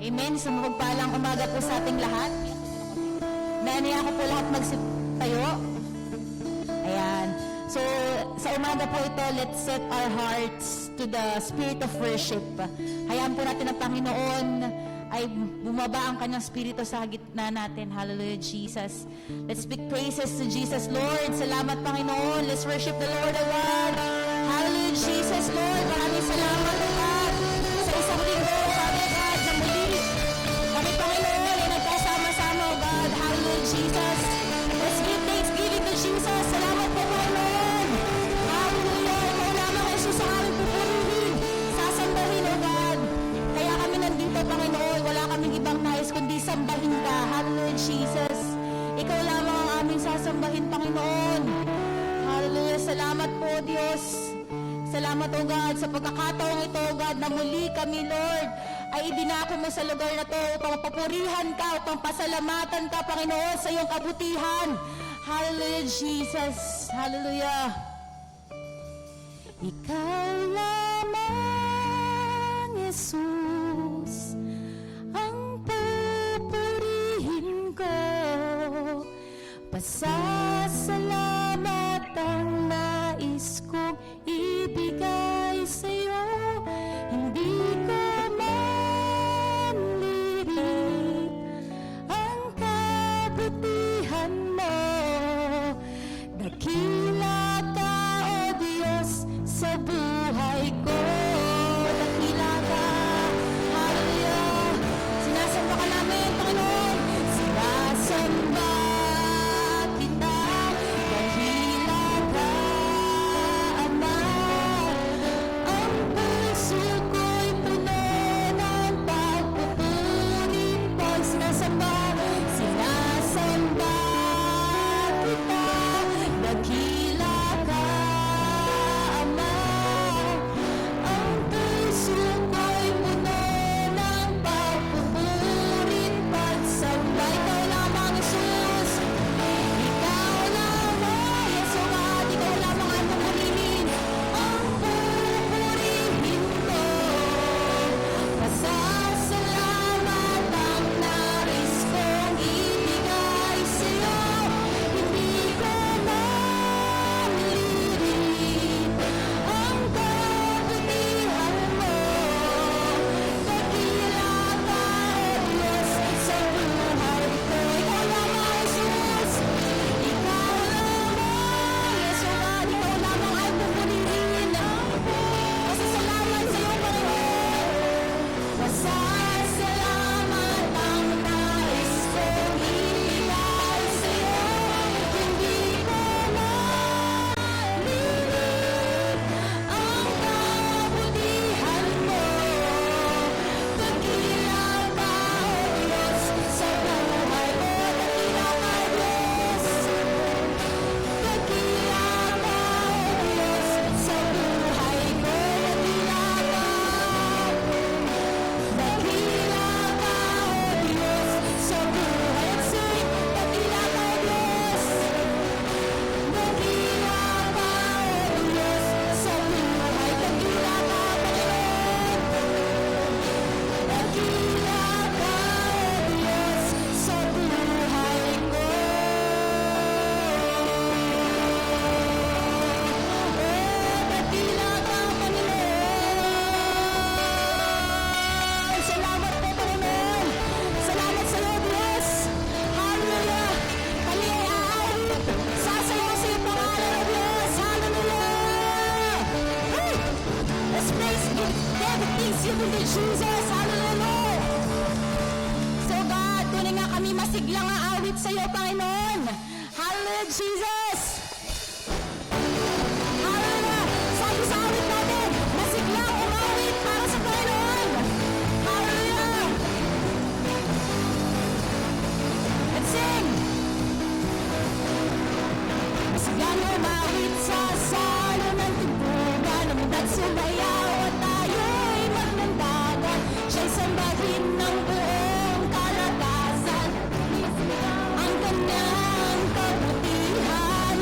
Amen. So mapagpalang umaga po sa ating lahat. Naaniya ko po lahat magtayo. Ayan. So sa umaga po ito, let's set our hearts to the spirit of worship. Hayaan po natin ang Panginoon ay bumaba ang kanyang spirito sa gitna natin. Hallelujah, Jesus. Let's speak praises to Jesus. Lord, salamat Panginoon. Let's worship the Lord of God. Hallelujah, Jesus. Lord, maraming salamat God sa isang linggo, Father God, na muli kami Panginoon ay nagkasama-sama, God. Hallelujah, Jesus. Let's give thanksgiving to Jesus. Salamat po Panginoon. Hallelujah. Ikaw lamang Jesus sa aming pupurihin, sasambahin, O God. Kaya kami nandito Panginoon. Wala kaming ibang nais kundi sambahin ka. Hallelujah, Jesus. Ikaw lamang ang aming sasambahin, Panginoon. Hallelujah. Salamat po, Diyos. Salamat, O God, sa pagkakataong ito, O God, na muli kami, Lord, ay idinako mo sa lugar na ito upang papurihan ka, upang pasalamatan ka, Panginoon, sa iyong kabutihan. Hallelujah, Jesus. Hallelujah. Ikaw lamang, Jesus, ang pupurihin ko. Pasasalamat ang nais kong ibigay sa'yo. Hindi ko manlirit ang kabutihan mo. Dakila ka, O Diyos, sa buhay ko. Dakila ka. Hallelujah. Sinasamba ka namin, Panginoon. Sinasamba kita. Dakila ka, Ama. Ang puso ko'y puno ng pagpupuri. Pag sinasamba kita. Dakila ka, Ama. Ang puso ko'y puno ng pagpupuri. Pagsamba, ikaw lamang, Jesus. Ikaw lamang, Yesu God. Ikaw lamang ang pupurihin. Ang pupurihin ko. Pasasalamat ang nais kong ibigay sa'yo. Hindi ko manlirit ang kabutihan mo. Dakila ka, O Diyos, sa buhay ko. Ikaw lamang, Jesus. Ikaw lamang, Yesu God. Ikaw lamang ang pupurihin. Pasasalamat sa iyo, Panginoon. Pasasalamat ang nais kong ibigay sa'yo. Hindi ko manlirit ang kabutihan mo. Dakila ka, O Diyos, sa buhay ko. Dakila ka, Diyos. Dakila ka, O Diyos, sa buhay ko. Dakila ka. Dakila ka, O Diyos, sa buhay. Let's sing. Dakila ka, O Diyos. Dakila ka, O Diyos, sa buhay. Dakila ka, Panginoon. Dakila ka, O Diyos, sa buhay ko. Dakila ka, Panginoon. Salamat po, Panginoon. Salamat sa iyo, Diyos. Hallelujah. Kami ay aawit. Sasayaw sa iyong pangalan, O Diyos. Hallelujah. Hey! Let's praise God. Thanksgiving to Jesus. Hallelujah. So God, tunay nga kami masiglang aawit sa iyo, Panginoon. Hallelujah, Jesus. Hallelujah. Sabi sa awit natin, masiglang umawit para sa Panginoon. Hallelujah. Let's sing. Masiglang umawit sa salo ng tugtugan, umunat sumayaw at tayo'y maglandagan. Siya'y sambahin ng buong kalakasan. Ang kanyang kabutihan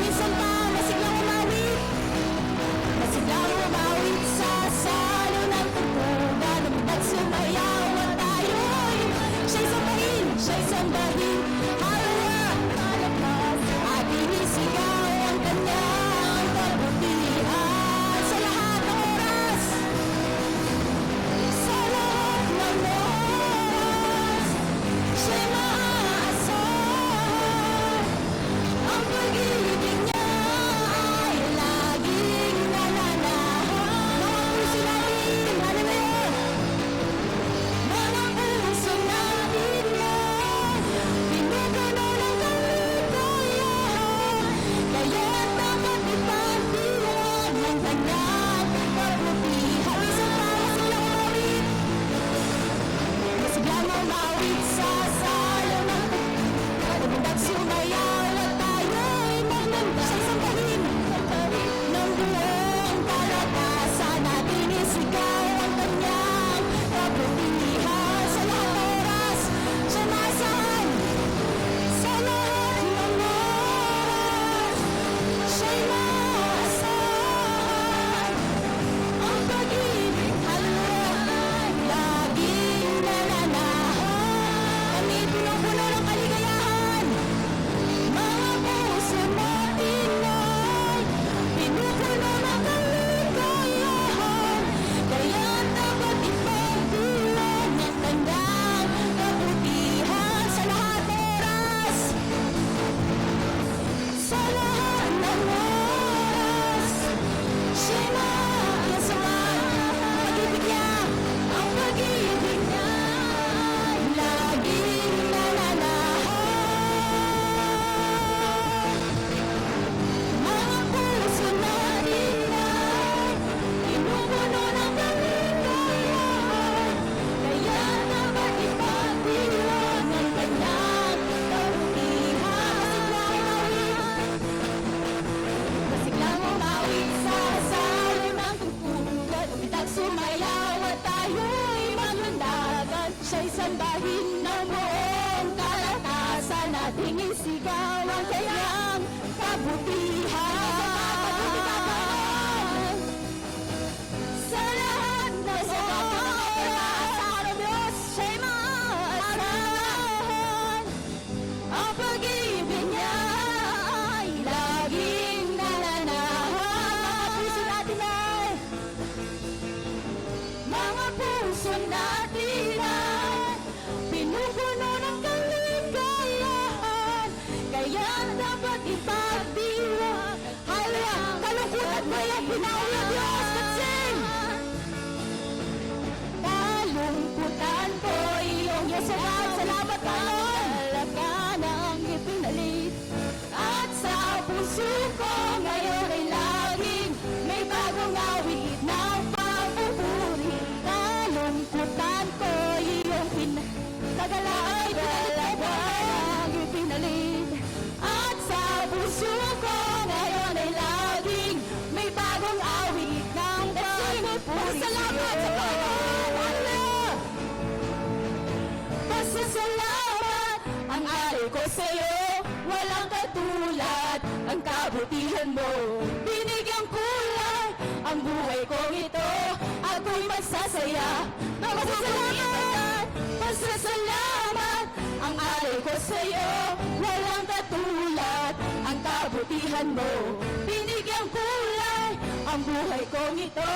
sumayaw at tayo'y magmanda sa isang bahid ng buong kalakasan natin isigaw ang kanyang kabutihan sa lahat ng oras. Siya nasaan sa lahat ng oras. Siya'y nasaan ang pag-ibig halaman laging nananahan. Kami pinupuno ng kaligayahan, mga puso natin ay pinupuno ng kaligayahan. Kaya dapat ipagdiwang ang kanyang kabutihan sa lahat ng oras. Sa lahat ng oras, siya'y nasaan pag-ibig niya, ang pag-ibig niya ay laging nananahan. Mga puso natin ay pinupuno ng kaligayahan. Kaya dapat ipagdiwang ang kanyang kabutihan. Masiglang umawit sa salim ng tungkulad, umitag sumayaw at tayo'y maglandagan. Siya'y sambahin ng buong kalakasan, ating isigaw ang kanyang kabutihan. Sa lahat ng oras, Diyos, siya'y maasahan. Ang pag-ibig niya ay laging nananahan. Mga puso natin ay pinupuno ng kaligayahan. Kaya dapat ipagdiwang. Hallelujah! Kalungkutan mo yung pinawi ng Diyos. Let's sing! Kalungkutan ko iyong yasagan. Salamat Panginoon. Talaga nang ipinalit. At sa puso ko ngayon ay laging may bagong awit ng pagpupuri. Kalungkutan ko iyong tagalaay talaga nang ipinalit. At sa puso ko ngayon ay laging may bagong awit ng pagpupuri. Salamat sa Panginoon! Hallelujah! Pasasalamat ang alay ko sa'yo, walang katulad ang kabutihan mo. Binigyang kulay ang buhay kong ito, ako'y magsasaya. Pasasalamat, pasasalamat ang alay ko sa'yo, walang katulad ang kabutihan mo. Binigyang kulay ang buhay kong ito,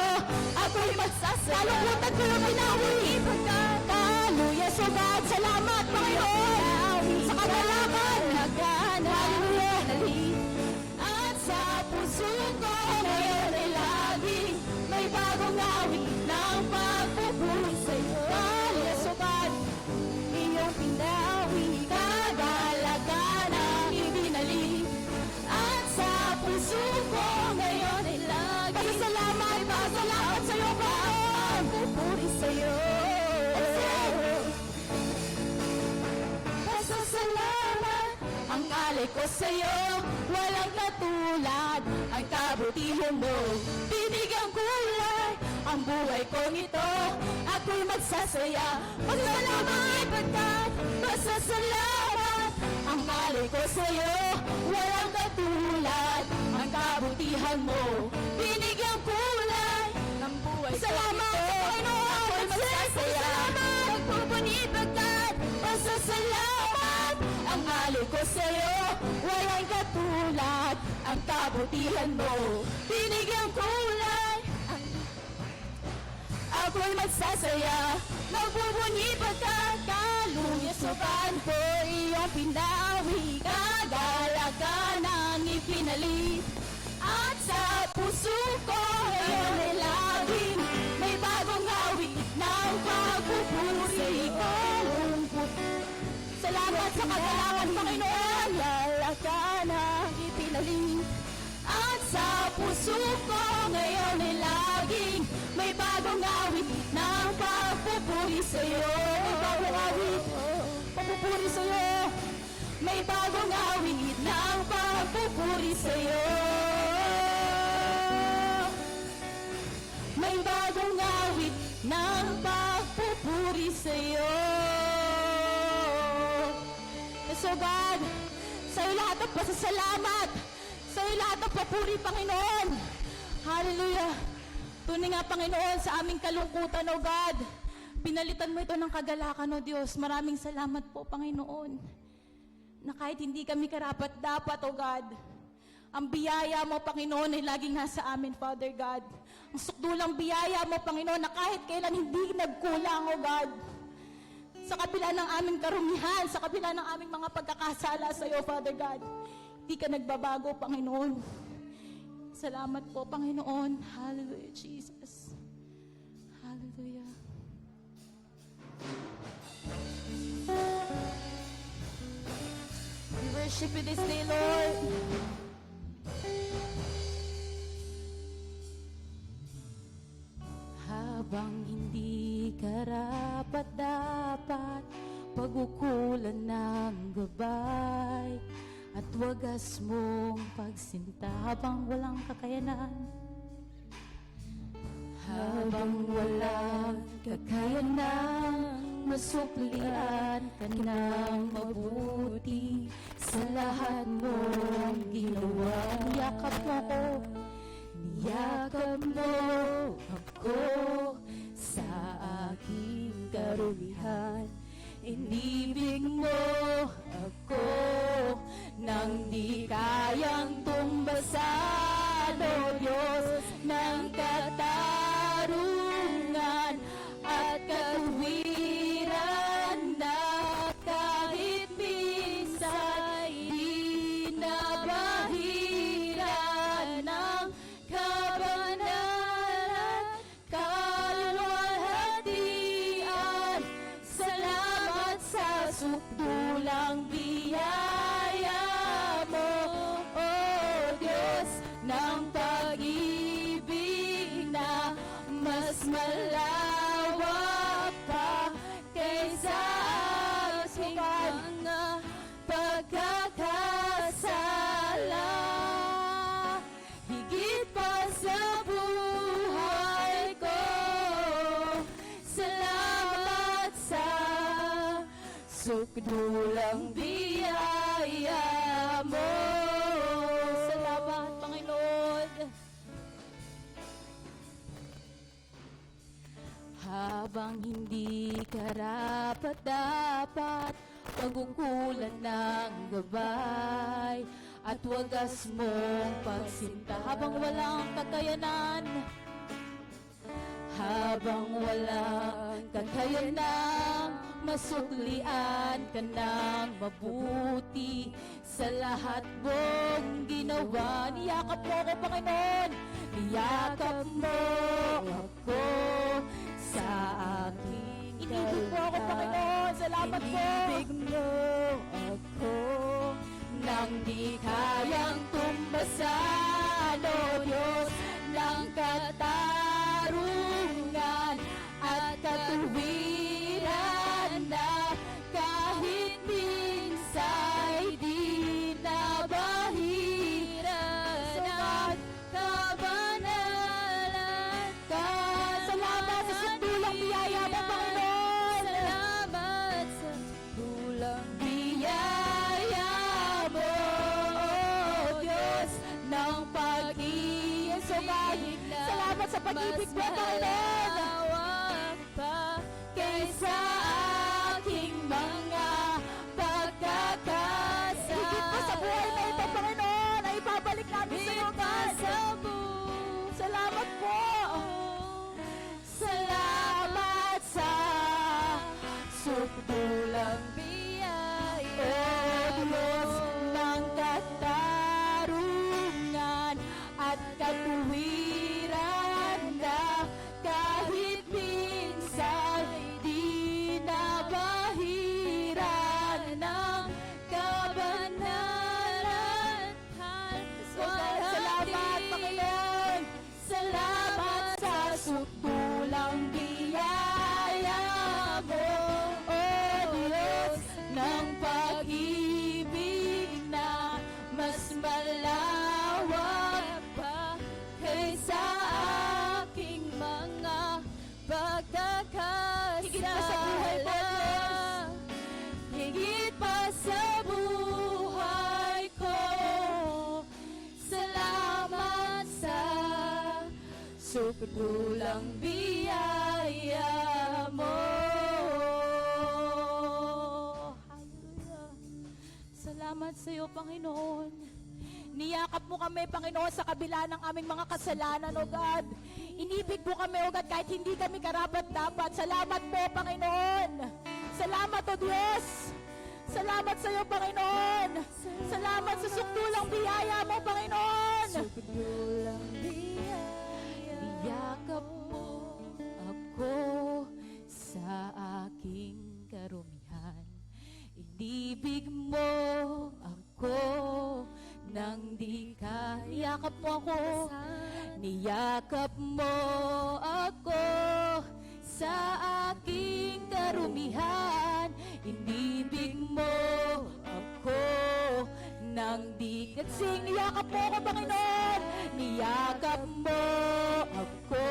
ako'y magsasaya. Kalungkutan ko yung pinawi, pagkakaluya sugat. Salamat Panginoon sa kagalakan. Hallelujah! At sa puso ko ngayon ay laging may bagong awit ng pagpupuri sa'yo. Hallelujah! Sugat iyong pinawi, kagalakan ang ibinalik. At sa puso ko ngayon ay laging pasalamat sa'yo, Panginoon. Pupuri sa'yo. Pasasalamat ang alay ko sa'yo, walang katulad ang kabutihan mo. Binigyang kulay ang buhay kong ito, ako'y magsasaya. Pasasalamat pagkat pasasalamat ang alay ko sa'yo, walang katulad ang kabutihan mo. Binigyang kulay ang buhay ko. Salamat sa Panginoon. Ako'y magsasaya. Nagpupuni pagkat pasasalamat ang alay ko sa'yo, walang katulad ang kabutihan mo. Binigyang kulay ang ako'y magsasaya. Magbubunyi pagkat kalusugan ko iyong pinawi, kagalakan ang ipinalit. At sa puso ko ngayon ay laging may bagong awit ng pagpupuri ko. Salamat sa kagalakan, Panginoon. Lalakan ang ipinalit. At sa puso ko ngayon ay laging may bagong awit ng pagpupuri sa'yo. May bagong awit, pagpupuri sa'yo. May bagong awit ng pagpupuri sa'yo. May bagong awit ng pagpupuri sa'yo. So God, sa'yo lahat ng pasasalamat, sa'yo lahat ng papuri, Panginoon. Hallelujah. Tunay nga, Panginoon, sa aming kalungkutan, O God, pinalitan mo ito ng kagalakan, O Diyos. Maraming salamat po, Panginoon, na kahit hindi kami karapat-dapat, O God, ang biyaya mo, Panginoon, ay laging nasa amin, Father God. Ang sukdulang biyaya mo, Panginoon, na kahit kailan hindi nagkulang, O God. Sa kabila ng aming karumihan, sa kabila ng aming mga pagkakasala sa iyo, Father God, hindi ka nagbabago, Panginoon. Salamat po, Panginoon. Hallelujah, Jesus. Hallelujah. We worship you this day, Lord. Habang hindi karapat-dapat, pag-ukulan ng gabay, at wagas mong pagsinta habang walang kakayanan. Habang walang kakayanan, masuklian ka ng mabuti sa lahat mong ginawa. Niyakap mo ko, niyakap mo ako sa aking karumihan. Inibig mo ako nang di kayang tumbasan, O Diyos ng katarungan at katuwiran, na kahit minsan di nabahiran ng kabanalan, kaluwalhatian. Salamat sa sukdulang biyaya mo, O Diyos ng pag-ibig na mas malawak pa kaysa aking mga pagkakasala. Higit pa sa buhay ko, salamat sa sukdulang biyaya mo. Salamat, Panginoon. Habang hindi karapat-dapat, pag-ukulan ng gabay, at wagas mong pagsinta habang walang kakayanan. Habang walang kakayanan, masuklian ka ng mabuti sa lahat mong ginawa. Niyakap mo ako, Panginoon. Niyakap mo ako sa aking inibig mo ako, Panginoon. Salamat po. Inibig mo ako nang di kayang tumbasan, O Diyos ng katarungan at katuwiran, na kahit minsan di nabahiran ng kabanalan. Salamat sa sukdulang biyaya mo, Panginoon. Salamat sa sukdulang biyaya mo, O Diyos ng pag-ibig. Salamat sa pag-ibig mo, Panginoon. Pa kaysa aking mga pagkakasala. Higit pa sa buhay na ito, Panginoon, ay ibabalik namin sa iyo, God. Salamat po. Salamat sa sukdulang biyaya, O Diyos ng katarungan at katuwiran, na Sukulang biyaya mo. Hallelujah. Salamat sa iyo, Panginoon. Niyakap mo kami, Panginoon, sa kabila ng aming mga kasalanan, O God. Inibig mo kami, O God, kahit hindi kami karapat-dapat. Salamat po, Panginoon. Salamat, O Diyos. Salamat sa iyo, Panginoon. Salamat sa sukdulang biyaya mo, Panginoon. Sukdulang biyaya. Niyakap mo ako sa aking karumihan. Inibig mo ako nang di ka. Niyakap mo ako. Niyakap mo ako sa aking karumihan. Inibig mo ako nang di ka. Sing, niyakap mo ako, Panginoon. Niyakap mo ako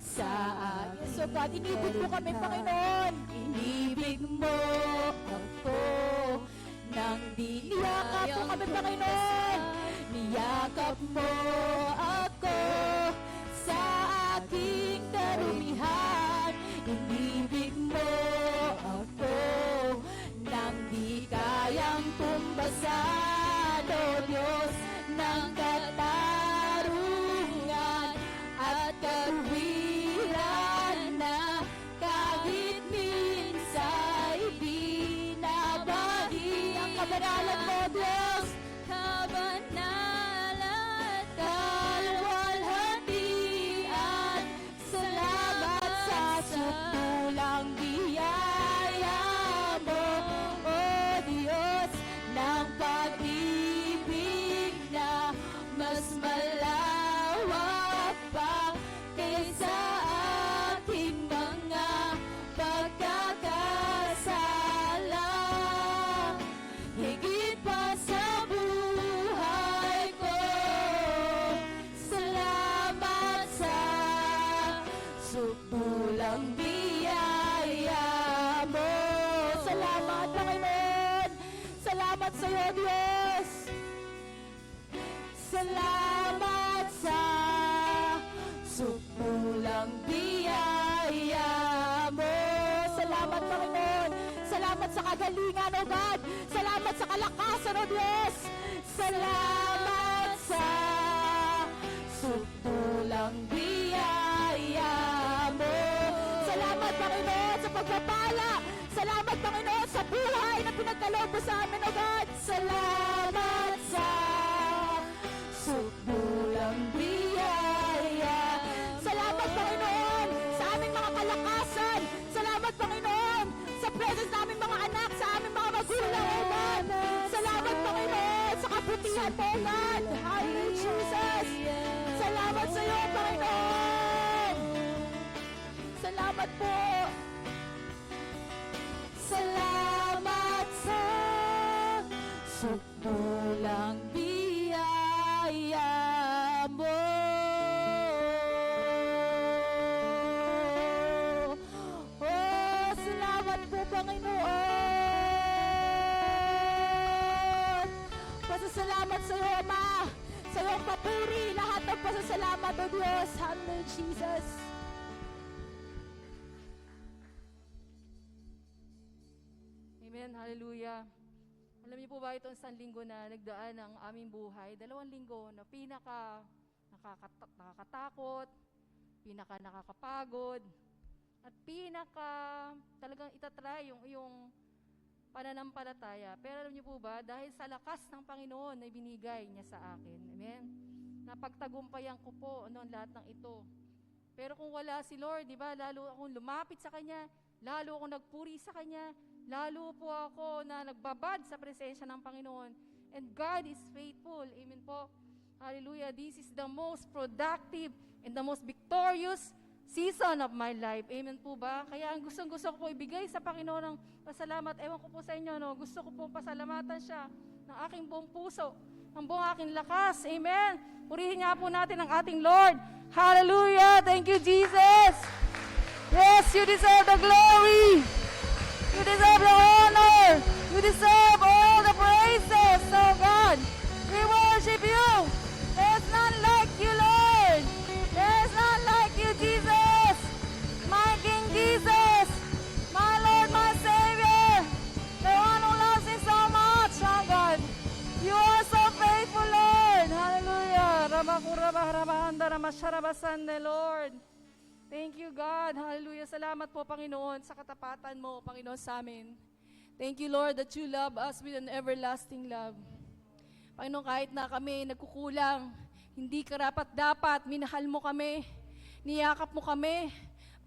sa aking. So God, inibig mo kami, Panginoon. Inibig mo ako nang di. Niyakap mo kami, Panginoon. Niyakap mo ako sa aking karumihan. Inibig mo ako nang di kayang tumbasan, O Diyos ng katarungan at katuwiran na kahit minsa'y binabagi. Ang kabanalan mo, Diyos, kabanalan, kalwalhatian. Salamat sa sukdulang biyaya mo, O Diyos ng pag-ibig na mas malawak pa kaysa ating mga pagkakasala. Higit pa sa buhay ko, salamat sa sukdulang biyaya mo. Salamat, Panginoon. Salamat sa iyo, Diyos. Salamat sa sukdulang biyaya mo. Salamat, Panginoon. Salamat sa kagalingan, O God. Salamat sa kalakasan, O Diyos. Salamat sa sukdulang biyaya mo. Salamat, Panginoon, sa pagpapala. Salamat, Panginoon, sa buhay na pinagkaloob mo sa amin, O God. Salamat sa sukdulang biyaya. Salamat, Panginoon, sa aming mga kalakasan. Salamat, Panginoon, sa presence namin mga anak, sa aming mga magulang, O God. Salamat, Panginoon, sa kabutihan mo, O God. Hallelujah, Jesus. Salamat sa iyo, Panginoon. Salamat po. Salamat sa sukdulang biyaya mo. Oh, salamat po, Panginoon. Pasasalamat sa iyo, Ama. Sa iyong papuri, lahat ng pasasalamat, O Diyos. Hallelujah, Jesus. Amen, hallelujah. Alam niyo po ba itong isang linggo na nagdaan ng aming buhay, 2 linggo na nakakatakot, pinaka nakakapagod, at pinaka talagang itatry yung iyong pananampalataya. Pero alam niyo po ba, dahil sa lakas ng Panginoon na ibinigay niya sa akin, amen, napagtagumpayan ko po lahat ng ito. Pero kung wala si Lord, di ba, lalo akong lumapit sa Kanya, lalo akong nagpuri sa Kanya, lalo po ako na nagbabad sa presensya ng Panginoon. And God is faithful. Amen po. Hallelujah. This is the most productive and the most victorious season of my life. Amen po ba? Kaya ang gustong-gusto ko po ibigay sa Panginoon ng pasalamat. Ewan ko po sa inyo, no? Gusto ko po pasalamatan siya ng aking buong puso, ng buong aking lakas. Amen. Purihin nga po natin ang ating Lord. Hallelujah. Thank you, Jesus. Yes, you deserve the glory. You deserve the honor. You deserve all the praises. So God, we worship you. There's none like you, Lord. There's none Masyarabasande, Lord. Thank you, God. Hallelujah. Salamat po, Panginoon, sa katapatan mo, Panginoon, sa amin. Thank you, Lord, that you love us with an everlasting love. Panginoon, kahit na kami nagkukulang, hindi karapat-dapat, minahal mo kami, niyakap mo kami.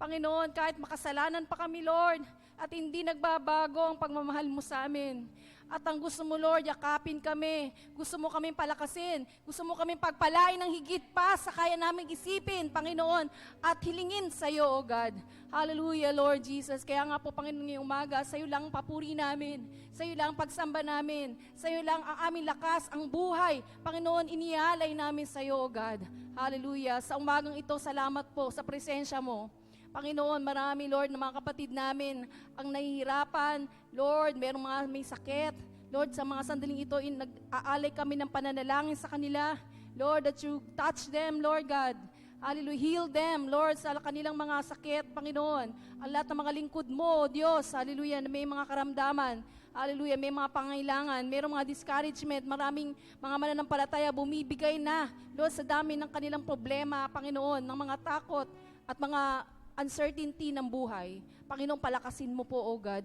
Panginoon, kahit makasalanan pa kami, Lord, at hindi nagbabago ang pagmamahal mo sa amin. At ang gusto mo, Lord, yakapin kami. Gusto mo kaming palakasin. Gusto mo kaming pagpalain ng higit pa sa kaya naming isipin, Panginoon, at hilingin sa iyo, O God. Hallelujah, Lord Jesus. Kaya nga po, Panginoon, ngayong umaga, sa iyo lang ang papuri namin. Sa iyo lang ang pagsamba namin. Sa iyo lang ang aming lakas, ang buhay. Panginoon, inialay namin sa iyo, O God. Hallelujah. Sa umagang ito, salamat po sa presensya mo. Panginoon, marami, Lord, na mga kapatid namin ang nahihirapan. Lord, merong mga may sakit. Lord, sa mga sandaling ito, nag-aalay kami ng pananalangin sa kanila. Lord, that you touch them, Lord God. Hallelujah. Heal them, Lord, sa kanilang mga sakit, Panginoon. Ang lahat ng mga lingkod mo, Diyos, hallelujah, na may mga karamdaman. Hallelujah, may mga pangailangan, mayroong mga discouragement, maraming mga mananampalataya bumibigay na, Lord, sa dami ng kanilang problema, Panginoon, ng mga takot at mga uncertainty ng buhay. Panginoon, palakasin mo po, O God.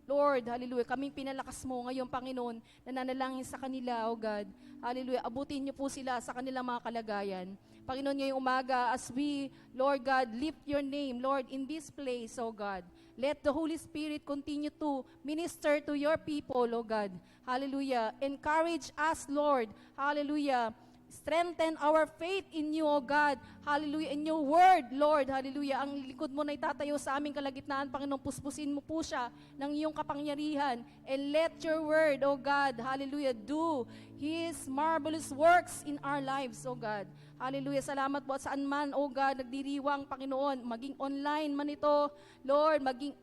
Lord, hallelujah, kaming pinalakas mo ngayon, Panginoon, nananalangin sa kanila, O God. Hallelujah, abutin niyo po sila sa kanilang mga kalagayan. Panginoon, ngayong umaga, as we, Lord God, lift your name, Lord, in this place, O God. Let the Holy Spirit continue to minister to your people, O God. Hallelujah. Encourage us, Lord. Hallelujah. Strengthen our faith in you, O God. Hallelujah. In your word, Lord. Hallelujah. Ang likod mo na itatayo sa aming kalagitnaan, Panginoon, puspusin mo po siya ng iyong kapangyarihan. And let your word, O God, hallelujah, do His marvelous works in our lives, O God. Hallelujah. Salamat po at saan man, O God, nagdiriwang, Panginoon, maging online man ito, Lord, maging,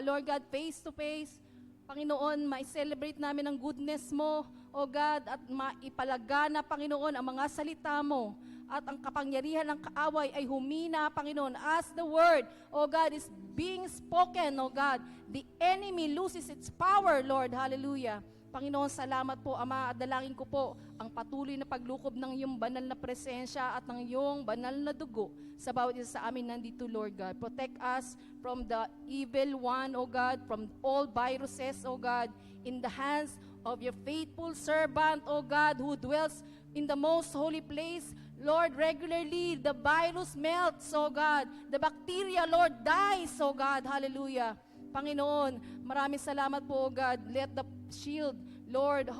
Lord God, face to face. Panginoon, ma-celebrate namin ang goodness mo, O God, at maipalagana, Panginoon, ang mga salita mo at ang kapangyarihan ng kaaway ay humina, Panginoon, as the word, O God, is being spoken, O God. The enemy loses its power, Lord. Hallelujah. Panginoon, salamat po, Ama, at dalangin ko po ang patuloy na paglukob ng iyong banal na presensya at ng iyong banal na dugo sa bawat isa sa amin nandito, Lord God. Protect us from the evil one, O God, from all viruses, O God, in the hands of your faithful servant, O God, who dwells in the most holy place. Lord, regularly the virus melts, O God. The bacteria, Lord, dies, O God. Hallelujah. Panginoon, maraming salamat po, O God. Let the shield, Lord,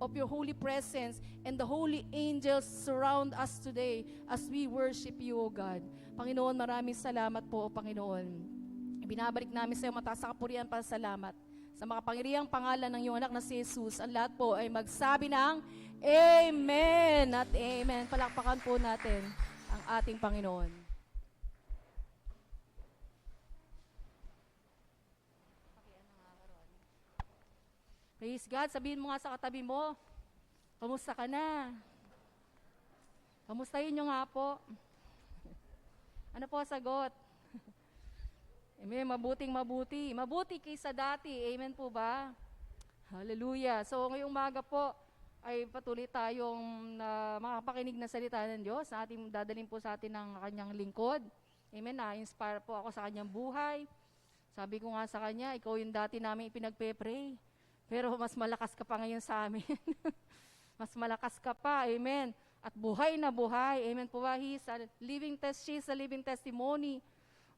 of your holy presence and the holy angels surround us today as we worship you, O God. Panginoon, maraming salamat po, O Panginoon. Ibinabalik namin sa iyo mataas na kapurihan para salamat. Sa makapangyarihang pangalan ng iyong anak na si Jesus, ang lahat po ay magsabi ng Amen at Amen. Palakpakan po natin ang ating Panginoon. Praise God. Sabihin mo nga sa katabi mo, kamusta ka na? Kamustahin nyo nga po. Ano po sagot? Amen, mabuting mabuti. Mabuti kaysa dati. Amen po ba? Hallelujah. So ngayong umaga po, ay patuloy tayong makapakinig na salita ng Diyos. Ating dadalhin po sa atin ng kanyang lingkod. Amen, na-inspire po ako sa kanyang buhay. Sabi ko nga sa kanya, ikaw yung dati namin ipinagpe-pray. Pero mas malakas ka pa ngayon sa amin. Mas malakas ka pa, amen. At buhay na buhay, amen po ba? She's a living testimony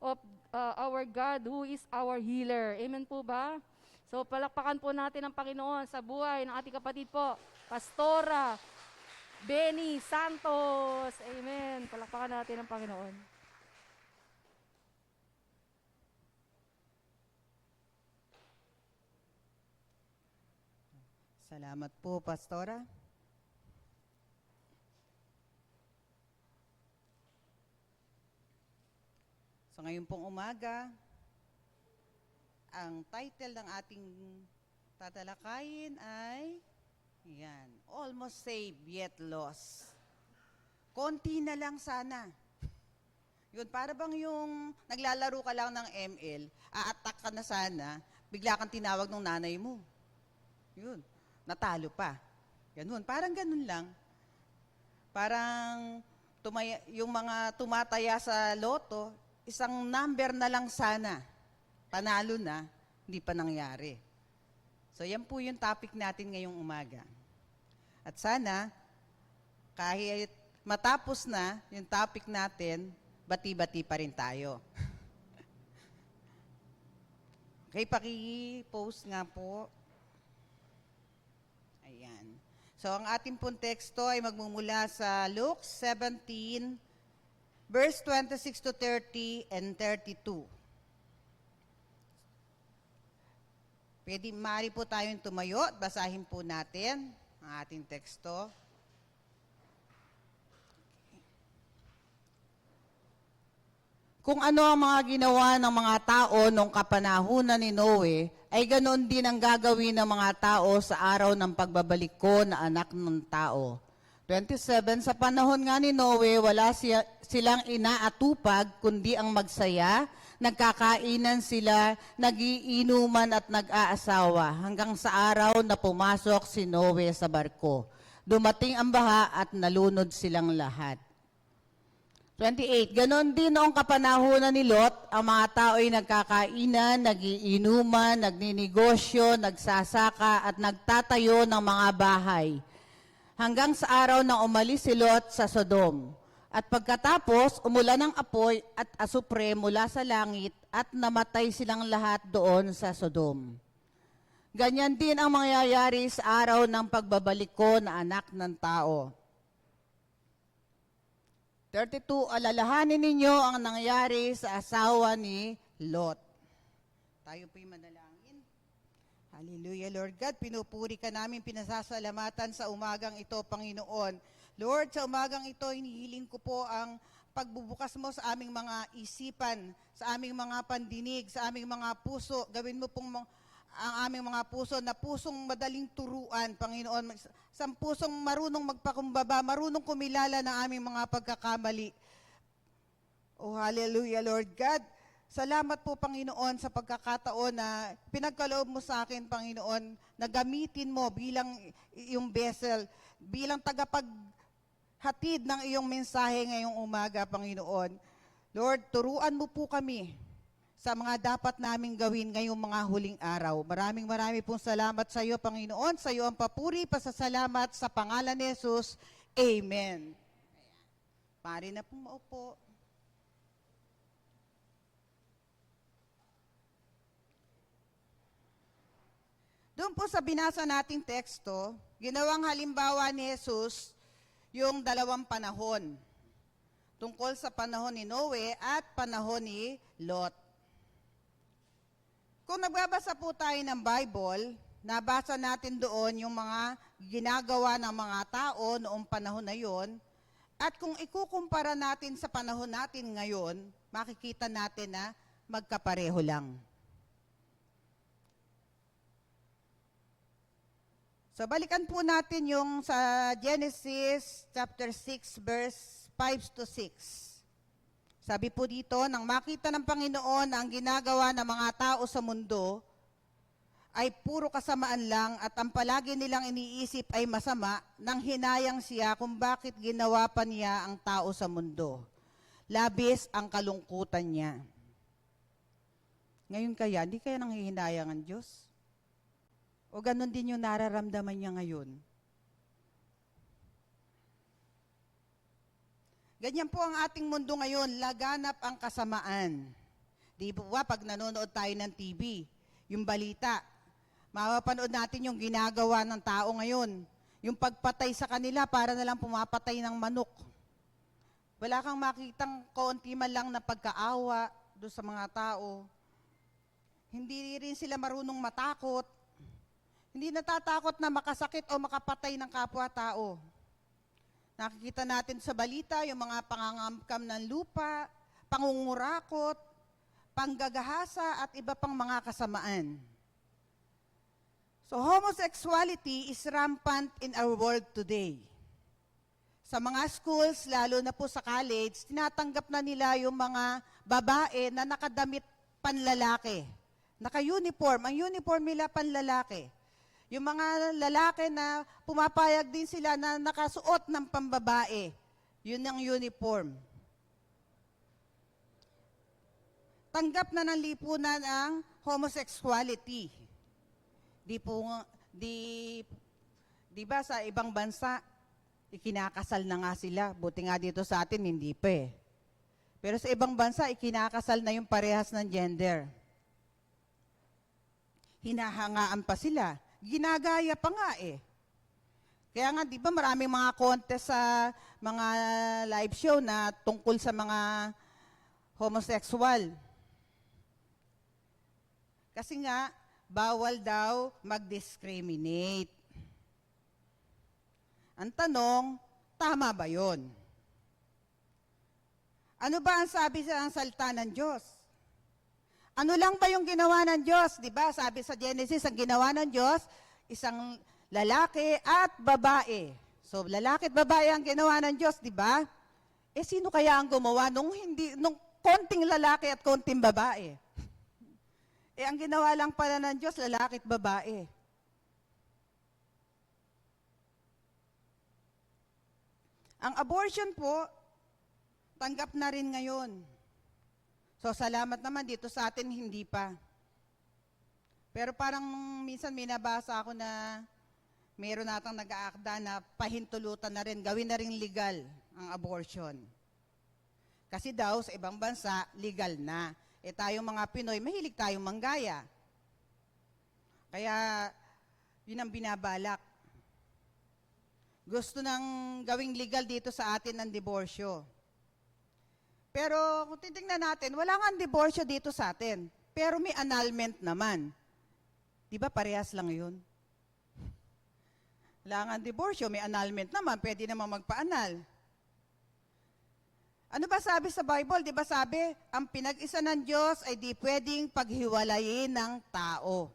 of our God who is our healer. Amen po ba? So palakpakan po natin ang Panginoon sa buhay ng ating kapatid po, Pastora Benny Santos. Amen. Palakpakan natin ang Panginoon. Salamat po, Pastora. So ngayon pong umaga, ang title ng ating tatalakayin ay, yan, Almost Saved Yet Lost. Konti na lang sana. Yun, para bang yung naglalaro ka lang ng ML, a-attack ka na sana, bigla kang tinawag ng nanay mo. Yun. Natalo pa. Ganun. Parang ganun lang. Parang yung mga tumataya sa loto, isang number na lang sana. Panalo na, hindi pa nangyari. So yan po yung topic natin ngayong umaga. At sana, kahit matapos na yung topic natin, bati-bati pa rin tayo. Okay, paki-post nga po. Ayan. So, ang ating pong teksto ay magmumula sa Luke 17, verse 26 to 30 and 32. Maaari po tayong tumayo at basahin po natin ang ating teksto. Kung ano ang mga ginawa ng mga tao nung kapanahunan ni Noe, ay ganoon din ang gagawin ng mga tao sa araw ng pagbabalik ko na anak ng tao. 27, sa panahon nga ni Noe, wala silang inaatupag, kundi ang magsaya, nagkakainan sila, nagiinuman at nag-aasawa, hanggang sa araw na pumasok si Noe sa barko. Dumating ang baha at nalunod silang lahat. 28, ganon din noong kapanahunan ni Lot, ang mga tao ay nagkakainan, nagiinuman, nagninegosyo, nagsasaka at nagtatayo ng mga bahay. Hanggang sa araw na umalis si Lot sa Sodom. At pagkatapos, umulan ng apoy at asupre mula sa langit at namatay silang lahat doon sa Sodom. Ganyan din ang mangyayari sa araw ng pagbabalik ko na anak ng tao. 32, alalahanin ninyo ang nangyari sa asawa ni Lot. Tayo po'y manalangin. Hallelujah, Lord God. Pinupuri ka namin, pinasasalamatan sa umagang ito, Panginoon. Lord, sa umagang ito, hinihiling ko po ang pagbubukas mo sa aming mga isipan, sa aming mga pandinig, sa aming mga puso. Gawin mo pong ang aming mga puso na pusong madaling turuan, Panginoon. Sa pusong marunong magpakumbaba, marunong kumilala ng aming mga pagkakamali. Oh, hallelujah, Lord God. Salamat po, Panginoon, sa pagkakataon na pinagkaloob mo sa akin, Panginoon, na gamitin mo bilang iyong vessel, bilang tagapaghatid ng iyong mensahe ngayong umaga, Panginoon. Lord, turuan mo po kami sa mga dapat naming gawin ngayong mga huling araw. Maraming pong salamat sa iyo, Panginoon. Sa iyo ang papuri, pasasalamat sa pangalan ni Jesus. Amen. Pari na pong maupo. Doon po sa binasa nating teksto, ginawang halimbawa ni Jesus yung dalawang panahon. Tungkol sa panahon ni Noe at panahon ni Lot. Kung nagbabasa po tayo ng Bible, nabasa natin doon yung mga ginagawa ng mga tao noong panahon na yon. At kung ikukumpara natin sa panahon natin ngayon, makikita natin na magkapareho lang. So balikan po natin yung sa Genesis chapter 6 verse 5 to 6. Sabi po dito, nang makita ng Panginoon na ang ginagawa ng mga tao sa mundo ay puro kasamaan lang at ang palagi nilang iniisip ay masama, nang hinayang siya kung bakit ginawa pa niya ang tao sa mundo. Labis ang kalungkutan niya. Ngayon kaya, hindi kaya nanghihinayang ang Diyos? O ganon din yung nararamdaman niya ngayon? Ganyan po ang ating mundo ngayon, laganap ang kasamaan. Di po ba, pag nanonood tayo ng TV, yung balita, mapapanood natin yung ginagawa ng tao ngayon. Yung pagpatay sa kanila, para na lang pumapatay ng manok. Wala kang makitang kaunti man lang na pagkaawa doon sa mga tao. Hindi rin sila marunong matakot. Hindi natatakot na makasakit o makapatay ng kapwa-tao. Nakikita natin sa balita yung mga pangangamkam ng lupa, pangungurakot, panggagahasa at iba pang mga kasamaan. So homosexuality is rampant in our world today. Sa mga schools, lalo na po sa college, tinatanggap na nila yung mga babae na nakadamit panlalaki. Naka-uniform, ang uniform nila panlalaki. Yung mga lalaki na pumapayag din sila na nakasuot ng pambabae. Yun ang uniform. Tanggap na ng lipunan ang homosexuality. Di ba sa ibang bansa, ikinakasal na nga sila. Buti nga dito sa atin, hindi pa eh. Pero sa ibang bansa, ikinakasal na yung parehas ng gender. Hinahangaan pa sila. Ginagaya pa nga eh. Kaya nga, di ba maraming mga contest sa mga live show na tungkol sa mga homosexual. Kasi nga, bawal daw mag-discriminate. Ang tanong, tama ba yon? Ano ba ang sabi sa salita ng Diyos? Ano lang ba yung ginawa ng Diyos? Di ba? Sabi sa Genesis, ang ginawa ng Diyos, isang lalaki at babae. So, lalaki at babae ang ginawa ng Diyos, di ba? Eh, sino kaya ang gumawa nung konting lalaki at konting babae? Eh, ang ginawa lang pala ng Diyos, lalaki at babae. Ang abortion po, tanggap na rin ngayon. So, salamat naman dito sa atin, hindi pa. Pero parang minsan may nabasa ako na mayroon natang nag-aakda na pahintulutan na rin, gawin na rin legal ang abortion. Kasi daw, sa ibang bansa, legal na. Eh tayong mga Pinoy, mahilig tayong manggaya. Kaya, yun ang binabalak. Gusto nang gawing legal dito sa atin ang diborsyo. Pero kung titingnan natin, wala nga ang diborsyo dito sa atin. Pero may annulment naman. Di ba parehas lang yun? Wala nga ang diborsyo, may annulment naman, pwede naman magpa-annul. Ano ba sabi sa Bible? Di ba sabi, ang pinag-isa ng Diyos ay di pwedeng paghiwalayin ng tao.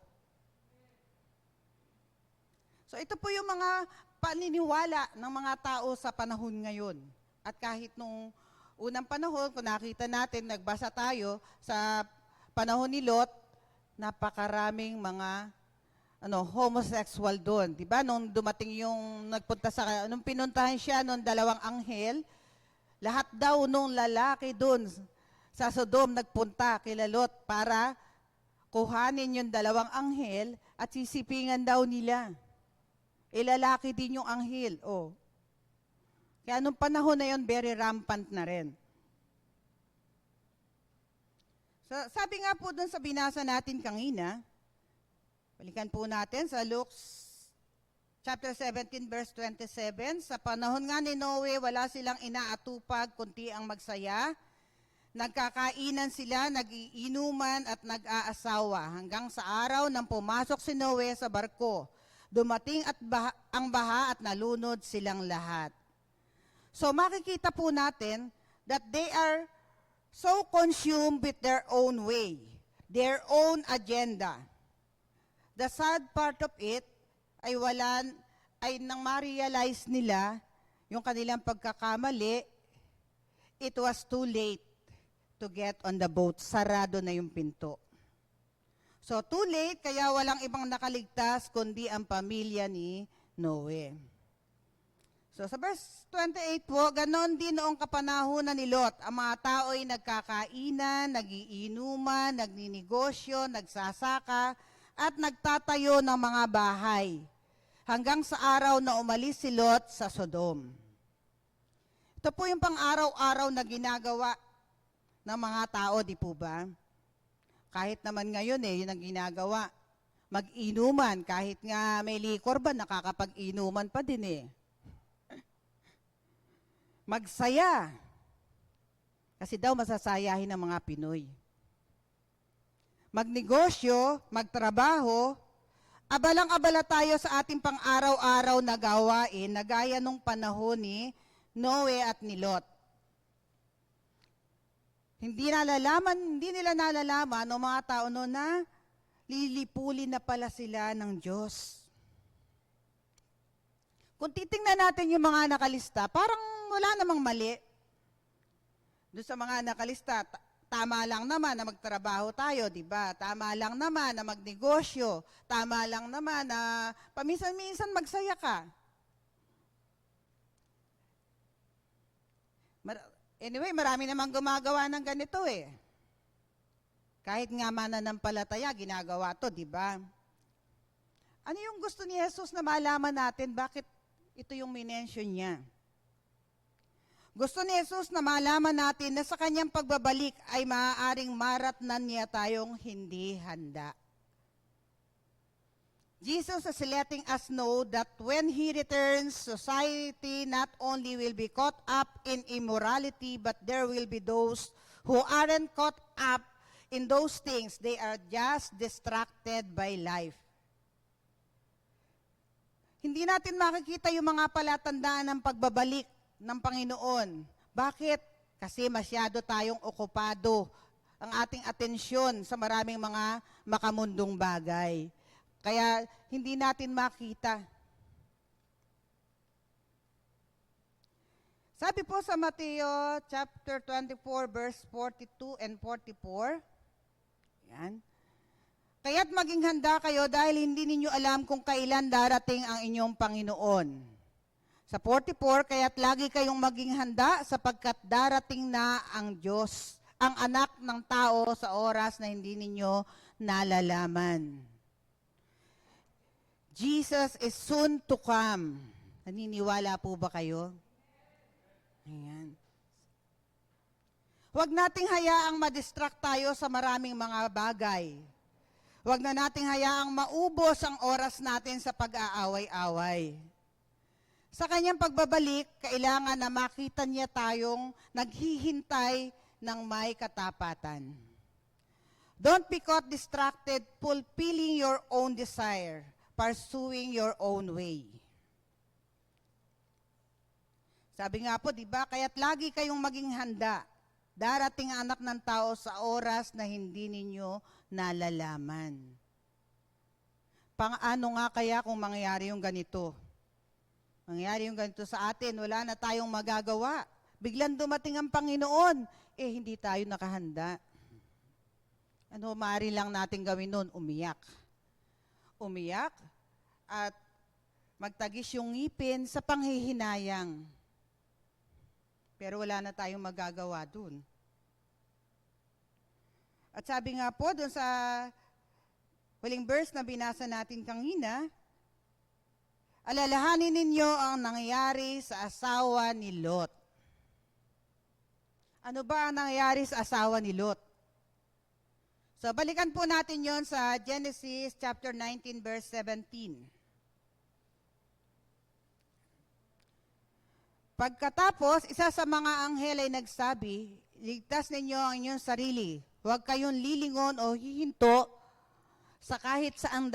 So ito po yung mga paniniwala ng mga tao sa panahon ngayon. At kahit nung unang panahon, kung nakita natin, nagbasa tayo sa panahon ni Lot, napakaraming mga homosexual doon. Diba? Nung dumating yung nung pinuntahan siya nung dalawang anghel, lahat daw nung lalaki doon sa Sodom nagpunta kila Lot para kuhanin yung dalawang anghel at sisipingan daw nila. Lalaki din yung anghel. Oh. Kaya nung panahon na yun, very rampant na rin. So, sabi nga po doon sa binasa natin kanina, balikan po natin sa Luke chapter 17, verse 27, sa panahon nga ni Noe, wala silang inaatupag, kundi ang magsaya. Nagkakainan sila, nag-iinuman at nag-aasawa hanggang sa araw nang pumasok si Noe sa barko. Dumating ang baha at nalunod silang lahat. So makikita po natin that they are so consumed with their own way, their own agenda. The sad part of it ay nang ma-realize nila yung kanilang pagkakamali, it was too late to get on the boat. Sarado na yung pinto. So too late, kaya walang ibang nakaligtas kundi ang pamilya ni Noe. So sa verse 28 po, ganon din noong kapanahunan ni Lot. Ang mga tao ay nagkakainan, nagiinuman, nagninegosyo, nagsasaka, at nagtatayo ng mga bahay. Hanggang sa araw na umalis si Lot sa Sodom. Ito po yung pang-araw-araw na ginagawa ng mga tao, di po ba? Kahit naman ngayon yun ang ginagawa. Mag-inuman, kahit nga may liquor ba, nakakapag-inuman pa din Magsaya. Kasi daw masasayahin ng mga Pinoy. Magnegosyo, magtrabaho, abalang-abala tayo sa ating pang-araw-araw na gawain na gaya nung panahon ni Noe at ni Lot. Hindi nila nalalaman ng mga tao noon na lilipulin na pala sila ng Diyos. Kung titingnan natin yung mga nakalista, parang wala namang mali. Doon sa mga nakalista, tama lang naman na magtrabaho tayo, di ba? Tama lang naman na magnegosyo. Tama lang naman na paminsan-minsan magsaya ka. Anyway, marami namang gumagawa ng ganito eh. Kahit nga mananampalataya, ginagawa to, di ba? Ano yung gusto ni Jesus na malaman natin? Bakit ito yung minention niya? Gusto ni Jesus na malaman natin na sa kanyang pagbabalik ay maaaring maratnan niya tayong hindi handa. Jesus is letting us know that when He returns, society not only will be caught up in immorality, but there will be those who aren't caught up in those things. They are just distracted by life. Hindi natin makikita yung mga palatandaan ng pagbabalik ng Panginoon. Bakit? Kasi masyado tayong okupado ang ating atensyon sa maraming mga makamundong bagay. Kaya hindi natin makita. Sabi po sa Mateo chapter 24 verse 42 and 44, yan. Kaya't maging handa kayo dahil hindi ninyo alam kung kailan darating ang inyong Panginoon. Sa 44, kaya't lagi kayong maging handa sapagkat darating na ang Diyos, ang anak ng tao sa oras na hindi ninyo nalalaman. Jesus is soon to come. Naniniwala po ba kayo? Ayan. Huwag nating hayaang madistract tayo sa maraming mga bagay. Huwag na nating hayaang maubos ang oras natin sa pag-aaway-away. Sa kanyang pagbabalik, kailangan na makita niya tayong naghihintay ng may katapatan. Don't be caught distracted, fulfilling your own desire, pursuing your own way. Sabi nga po, di ba, kaya't lagi kayong maging handa. Darating ang anak ng tao sa oras na hindi ninyo nalalaman. Paano nga kaya kung mangyayari yung ganito? Mangyayari yung ganito sa atin, wala na tayong magagawa. Biglang dumating ang Panginoon, hindi tayo nakahanda. Ano maaari lang natin gawin nun? Umiyak. Umiyak at magtagis yung ngipin sa panghihinayang. Pero wala na tayong magagawa dun. At sabi nga po dun sa huling verse na binasa natin kanina, alalahanin ninyo ang nangyari sa asawa ni Lot. Ano ba ang nangyari sa asawa ni Lot? So balikan po natin yon sa Genesis chapter 19 verse 17. Pagkatapos, isa sa mga anghel ay nagsabi, ligtas ninyo ang inyong sarili. Huwag kayong lilingon o hihinto sa kahit saan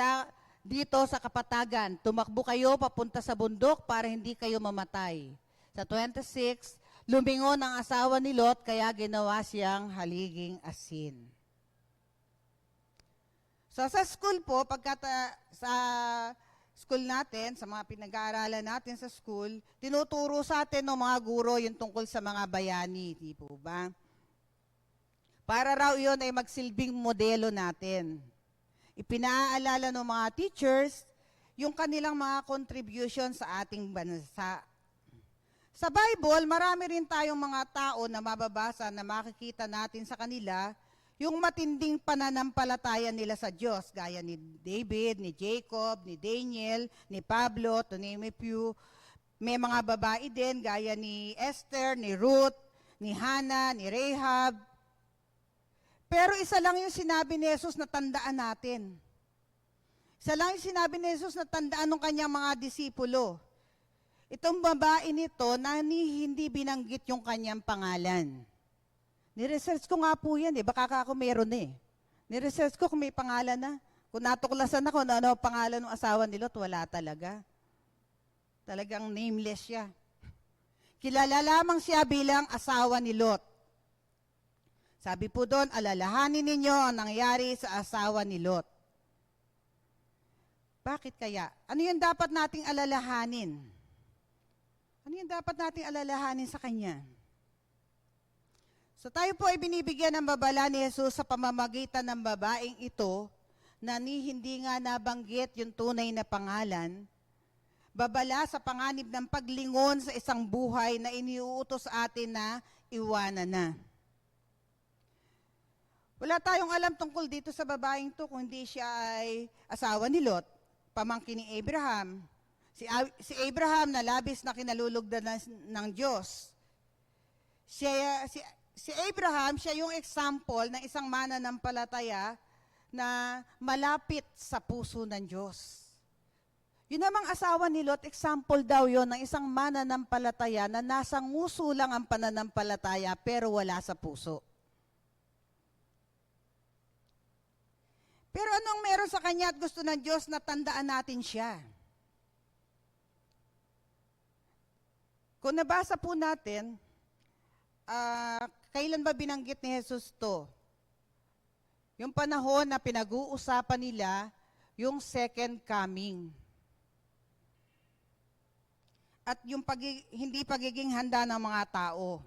dito sa kapatagan. Tumakbo kayo papunta sa bundok para hindi kayo mamatay. Sa 26, lumingon ang asawa ni Lot kaya ginawa siyang haliging asin. So sa school po, sa school natin, sa mga pinag-aaralan natin sa school, tinuturo sa atin ng mga guro yung tungkol sa mga bayani, di po ba? Para raw yun ay magsilbing modelo natin. Ipinaalala ng mga teachers yung kanilang mga contribution sa ating bansa. Sa Bible, marami rin tayong mga tao na mababasa na makikita natin sa kanila yung matinding pananampalataya nila sa Diyos, gaya ni David, ni Jacob, ni Daniel, ni Pablo, to name a few. May mga babae din, gaya ni Esther, ni Ruth, ni Hannah, ni Rahab. Pero isa lang yung sinabi ni Jesus na tandaan natin. Isa lang yung sinabi ni Jesus na tandaan ng kanyang mga disipulo. Itong babae nito na hindi binanggit yung kanyang pangalan. Ni-research ko nga po yan baka ako meron Ni-research ko kung may pangalan na. Kung natuklasan ako na ano pangalan ng asawa ni Lot, wala talaga. Talagang nameless siya. Kilala lamang siya bilang asawa ni Lot. Sabi po doon, alalahanin ninyo ang nangyari sa asawa ni Lot. Bakit kaya? Ano yung dapat nating alalahanin? Ano yung dapat nating alalahanin sa kanya? So tayo po ay binibigyan ng babala ni Jesus sa pamamagitan ng babaeng ito na hindi nga nabanggit yung tunay na pangalan. Babala sa panganib ng paglingon sa isang buhay na iniuutos sa atin na iwanan na. Wala tayong alam tungkol dito sa babaeng to kung hindi siya ay asawa ni Lot, pamangkin ni Abraham. Si Abraham na labis na kinalulugdan ng Diyos. Si Abraham, siya yung example ng isang mananampalataya na malapit sa puso ng Diyos. Yun namang asawa ni Lot, example daw yon ng isang mananampalataya na nasa nguso lang ang pananampalataya pero wala sa puso. Pero anong meron sa kanya at gusto ng Diyos na tandaan natin siya? Kung nabasa po natin, kailan ba binanggit ni Jesus to? Yung panahon na pinag-uusapan nila, yung second coming. At yung hindi pagiging handa ng mga tao.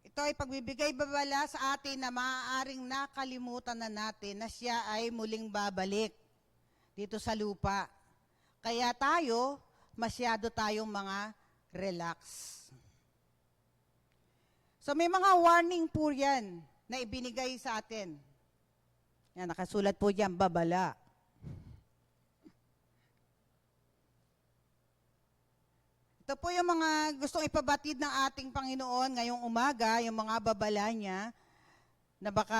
Ito ay pagbibigay babala sa atin na maaaring nakalimutan na natin na siya ay muling babalik dito sa lupa. Kaya masyado tayong mga relax. So may mga warning po yan na ibinigay sa atin. Yan, nakasulat po dyan, babala. Ito po yung mga gustong ipabatid ng ating Panginoon ngayong umaga, yung mga babala niya, na baka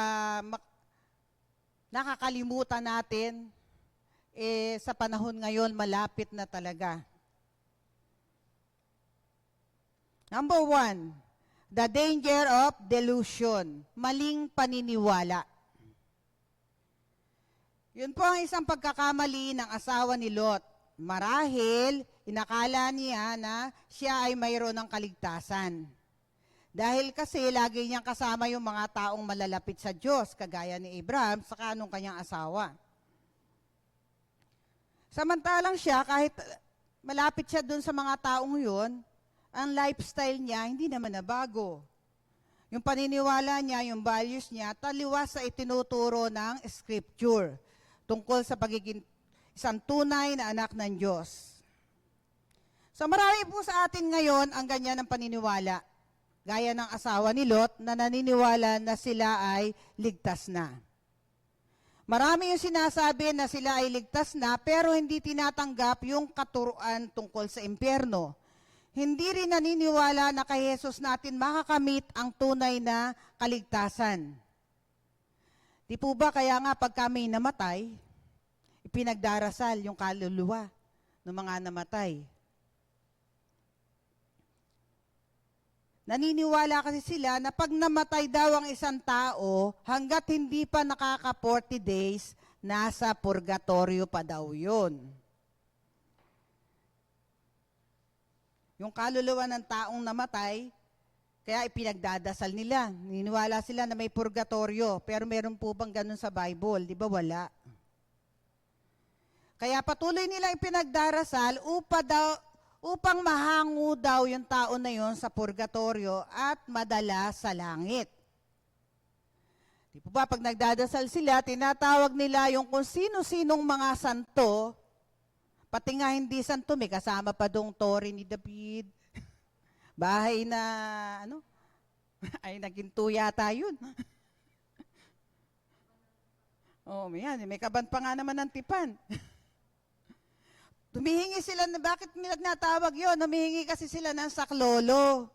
nakakalimutan natin, sa panahon ngayon, malapit na talaga. Number 1, the danger of delusion, maling paniniwala. Yun po ang isang pagkakamali ng asawa ni Lot. Marahil, inakala niya na siya ay mayroon ng kaligtasan. Dahil kasi lagi niyang kasama yung mga taong malalapit sa Diyos, kagaya ni Abraham, saka nung kanyang asawa. Samantalang siya, kahit malapit siya dun sa mga taong yun, ang lifestyle niya hindi naman nabago. Yung paniniwala niya, yung values niya, taliwas sa itinuturo ng Scripture tungkol sa pagiging isang tunay na anak ng Diyos. So marami po sa atin ngayon ang ganyan ng paniniwala. Gaya ng asawa ni Lot na naniniwala na sila ay ligtas na. Marami yung sinasabi na sila ay ligtas na pero hindi tinatanggap yung katuruan tungkol sa impyerno. Hindi rin naniniwala na kay Jesus natin makakamit ang tunay na kaligtasan. Di po ba kaya nga pag kami namatay, ipinagdarasal yung kaluluwa ng mga namatay. Naniniwala kasi sila na pag namatay daw ang isang tao, hanggat hindi pa nakaka 40 days, nasa purgatorio pa daw yun. Yung kaluluwa ng taong namatay, kaya ipinagdadasal nila. Naniniwala sila na may purgatorio, pero meron po bang ganun sa Bible? Di ba wala? Kaya patuloy nila ipinagdarasal upang mahango daw yung tao na yon sa purgatorio at madala sa langit. Di po ba pag nagdadasal sila, tinatawag nila yung kung sino-sinong mga santo, pati nga hindi santo, may kasama pa dong Torre ni David, bahay na, ay naginto yata yun. Oh, may kaban pa nga naman ng tipan. Humihingi sila na bakit natawag yun? Humihingi kasi sila ng saklolo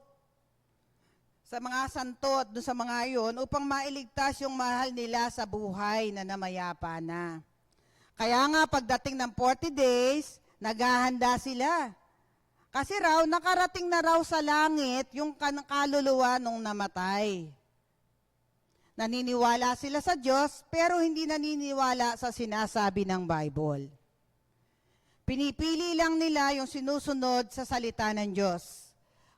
sa mga santo at doon sa mga yon upang mailigtas yung mahal nila sa buhay na namayapa na. Kaya nga pagdating ng 40 days, naghahanda sila. Kasi raw, nakarating na raw sa langit yung kaluluwa nung namatay. Naniniwala sila sa Diyos, pero hindi naniniwala sa sinasabi ng Bible. Pinipili lang nila yung sinusunod sa salita ng Diyos.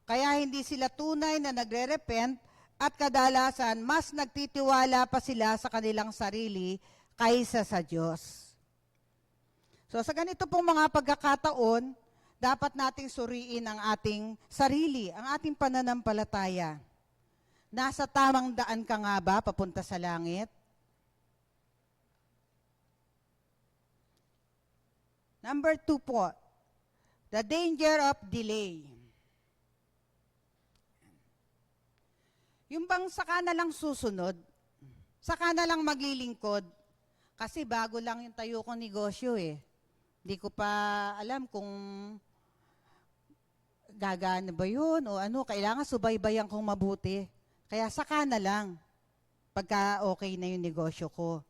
Kaya hindi sila tunay na nagre-repent at kadalasan mas nagtitiwala pa sila sa kanilang sarili kaysa sa Diyos. So sa ganito pong mga pagkakataon, dapat nating suriin ang ating sarili, ang ating pananampalataya. Nasa tamang daan ka nga ba papunta sa langit? Number 2 po, The danger of delay. Yung bang saka na lang susunod, saka na lang maglilingkod, kasi bago lang yung tayo kong negosyo eh. Hindi ko pa alam kung gagana ba yun o ano, kailangan subaybayan kong mabuti. Kaya saka na lang, pagka okay na yung negosyo ko.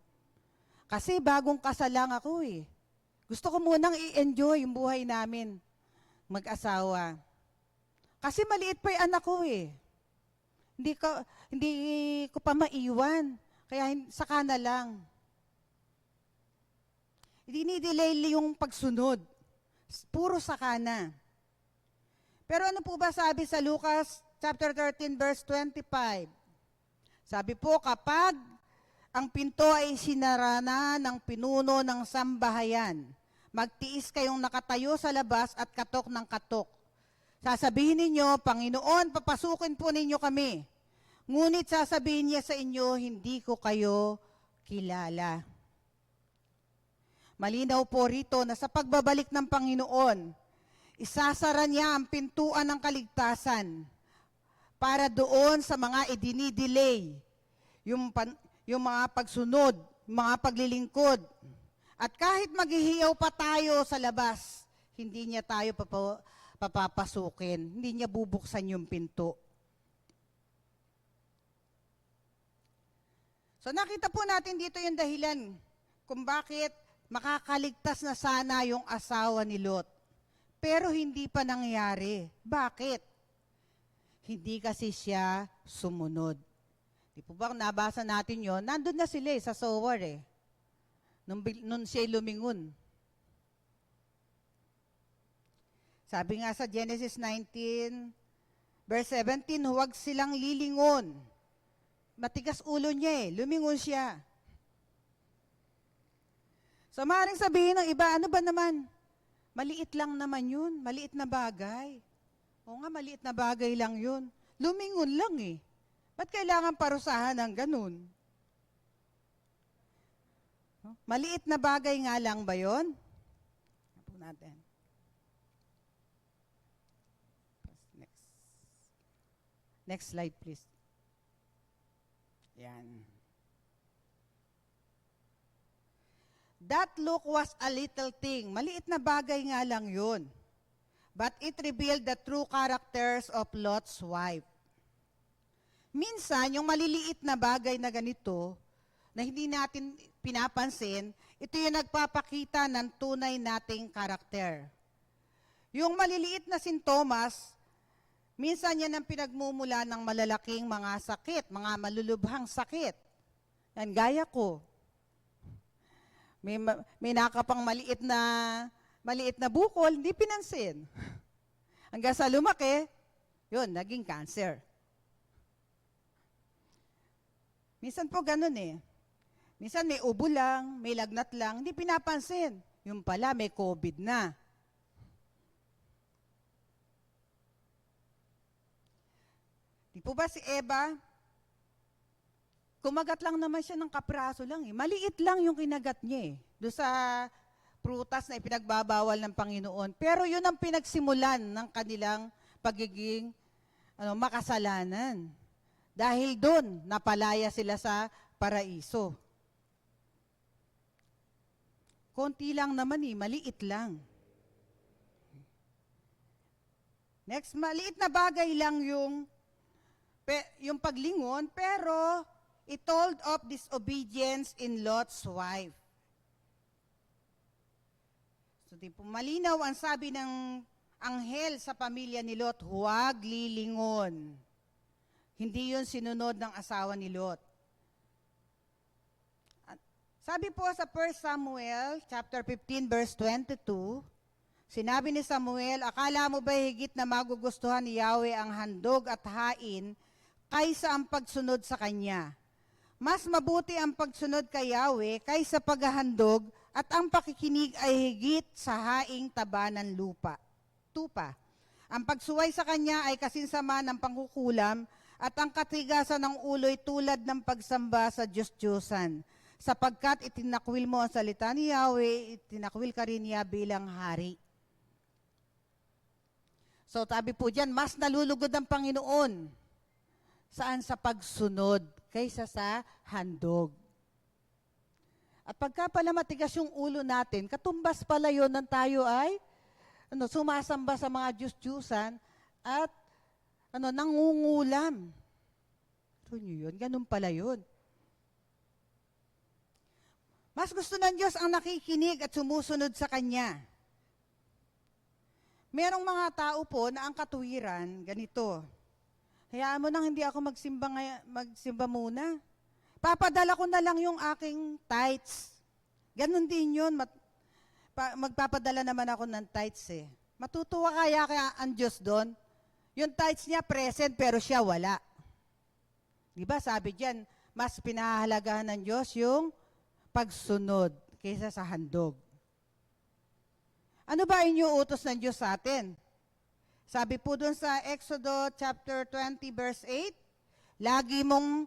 Kasi bagong kasal lang ako eh. Gusto ko munang i-enjoy yung buhay namin, mag-asawa. Kasi maliit pa yung anak ko eh. Hindi ko pa maiwan. Kaya saka na lang. Dinidelay yung pagsunod. Puro saka na. Pero ano po ba sabi sa Lucas chapter 13 verse 25? Sabi po, kapag ang pinto ay sinarana ng pinuno ng sambahayan, magtiis kayong nakatayo sa labas at katok ng katok. Sasabihin ninyo, Panginoon, papasukin po ninyo kami. Ngunit sasabihin niya sa inyo, hindi ko kayo kilala. Malinaw po rito na sa pagbabalik ng Panginoon, isasara niya ang pintuan ng kaligtasan para doon sa mga idinidelay, yung mga pagsunod, mga paglilingkod. At kahit maghihiyaw pa tayo sa labas, hindi niya tayo papapasukin, hindi niya bubuksan yung pinto. So nakita po natin dito yung dahilan kung bakit makakaligtas na sana yung asawa ni Lot. Pero hindi pa nangyari. Bakit? Hindi kasi siya sumunod. Di po ba nabasa natin yon? Nandun na sila sa Sowar eh. Nung siya lumingon. Sabi nga sa Genesis 19, verse 17, huwag silang lilingon. Matigas ulo niya eh, lumingon siya. So maaaring sabihin ng iba, ano ba naman? Maliit lang naman yun, maliit na bagay. O nga, maliit na bagay lang yun. Lumingon lang eh. Ba't kailangan parusahan ng ganun? Maliit na bagay nga lang ba yun? Apo natin. Next slide, please. Yan. That look was a little thing. Maliit na bagay nga lang yun. But it revealed the true characters of Lot's wife. Minsan, yung maliliit na bagay na ganito, na hindi natin pinapansin, ito yung nagpapakita ng tunay nating karakter. Yung maliliit na sintomas, minsan yan ang pinagmumula ng malalaking mga sakit, mga malulubhang sakit. Yan, gaya ko. May nakapang maliit na bukol, hindi pinansin. Hanggang sa lumaki, yun, naging cancer. Minsan po ganun eh. Minsan may ubo lang, may lagnat lang, hindi pinapansin. Yung pala, may COVID na. Di po ba si Eva? Kumagat lang naman siya ng kapraso lang eh. Maliit lang yung kinagat niya eh. Doon sa prutas na ipinagbabawal ng Panginoon. Pero yun ang pinagsimulan ng kanilang pagiging makasalanan. Dahil doon, napalaya sila sa paraiso. Konti lang naman eh, maliit lang. Next, maliit na bagay lang yung paglingon, pero it told of disobedience in Lot's wife. So, di po malinaw ang sabi ng anghel sa pamilya ni Lot, huwag lilingon. Hindi yun sinunod ng asawa ni Lot. Sabi po sa 1 Samuel chapter 15 verse 22, sinabi ni Samuel, akala mo ba higit na magugustuhan ni Yahweh ang handog at hain kaysa ang pagsunod sa Kanya? Mas mabuti ang pagsunod kay Yahweh kaysa paghahandog at ang pakikinig ay higit sa haing taba ng tupa. Ang pagsuway sa Kanya ay kasinsama ng pangkukulam at ang katigasan ng ulo'y tulad ng pagsamba sa Diyos-Diyosan. Sapagkat itinakwil mo ang salita ni Yahweh, itinakwil ka rin niya bilang hari. So sabi po dyan, mas nalulugod ang Panginoon. Saan? Sa pagsunod kaysa sa handog. At pagka pala matigas yung ulo natin, katumbas pala yun ng tayo ay sumasamba sa mga Diyos-Diyusan at nangungulam. So nyo yun, ganun pala yun. Mas gusto ng Diyos ang nakikinig at sumusunod sa Kanya. Merong mga tao po na ang katuwiran, ganito. Hayaan mo nang hindi ako magsimba muna. Papadala ko na lang yung aking tithes. Ganon din yun. Magpapadala naman ako ng tithes eh. Matutuwa kaya ang Diyos doon? Yung tithes niya present pero siya wala. Di ba sabi diyan, mas pinahahalagahan ng Diyos yung pagsunod kaysa sa handog. Ano ba inyuutos ng Diyos sa atin? Sabi po doon sa Exodo chapter 20 verse 8, lagi mong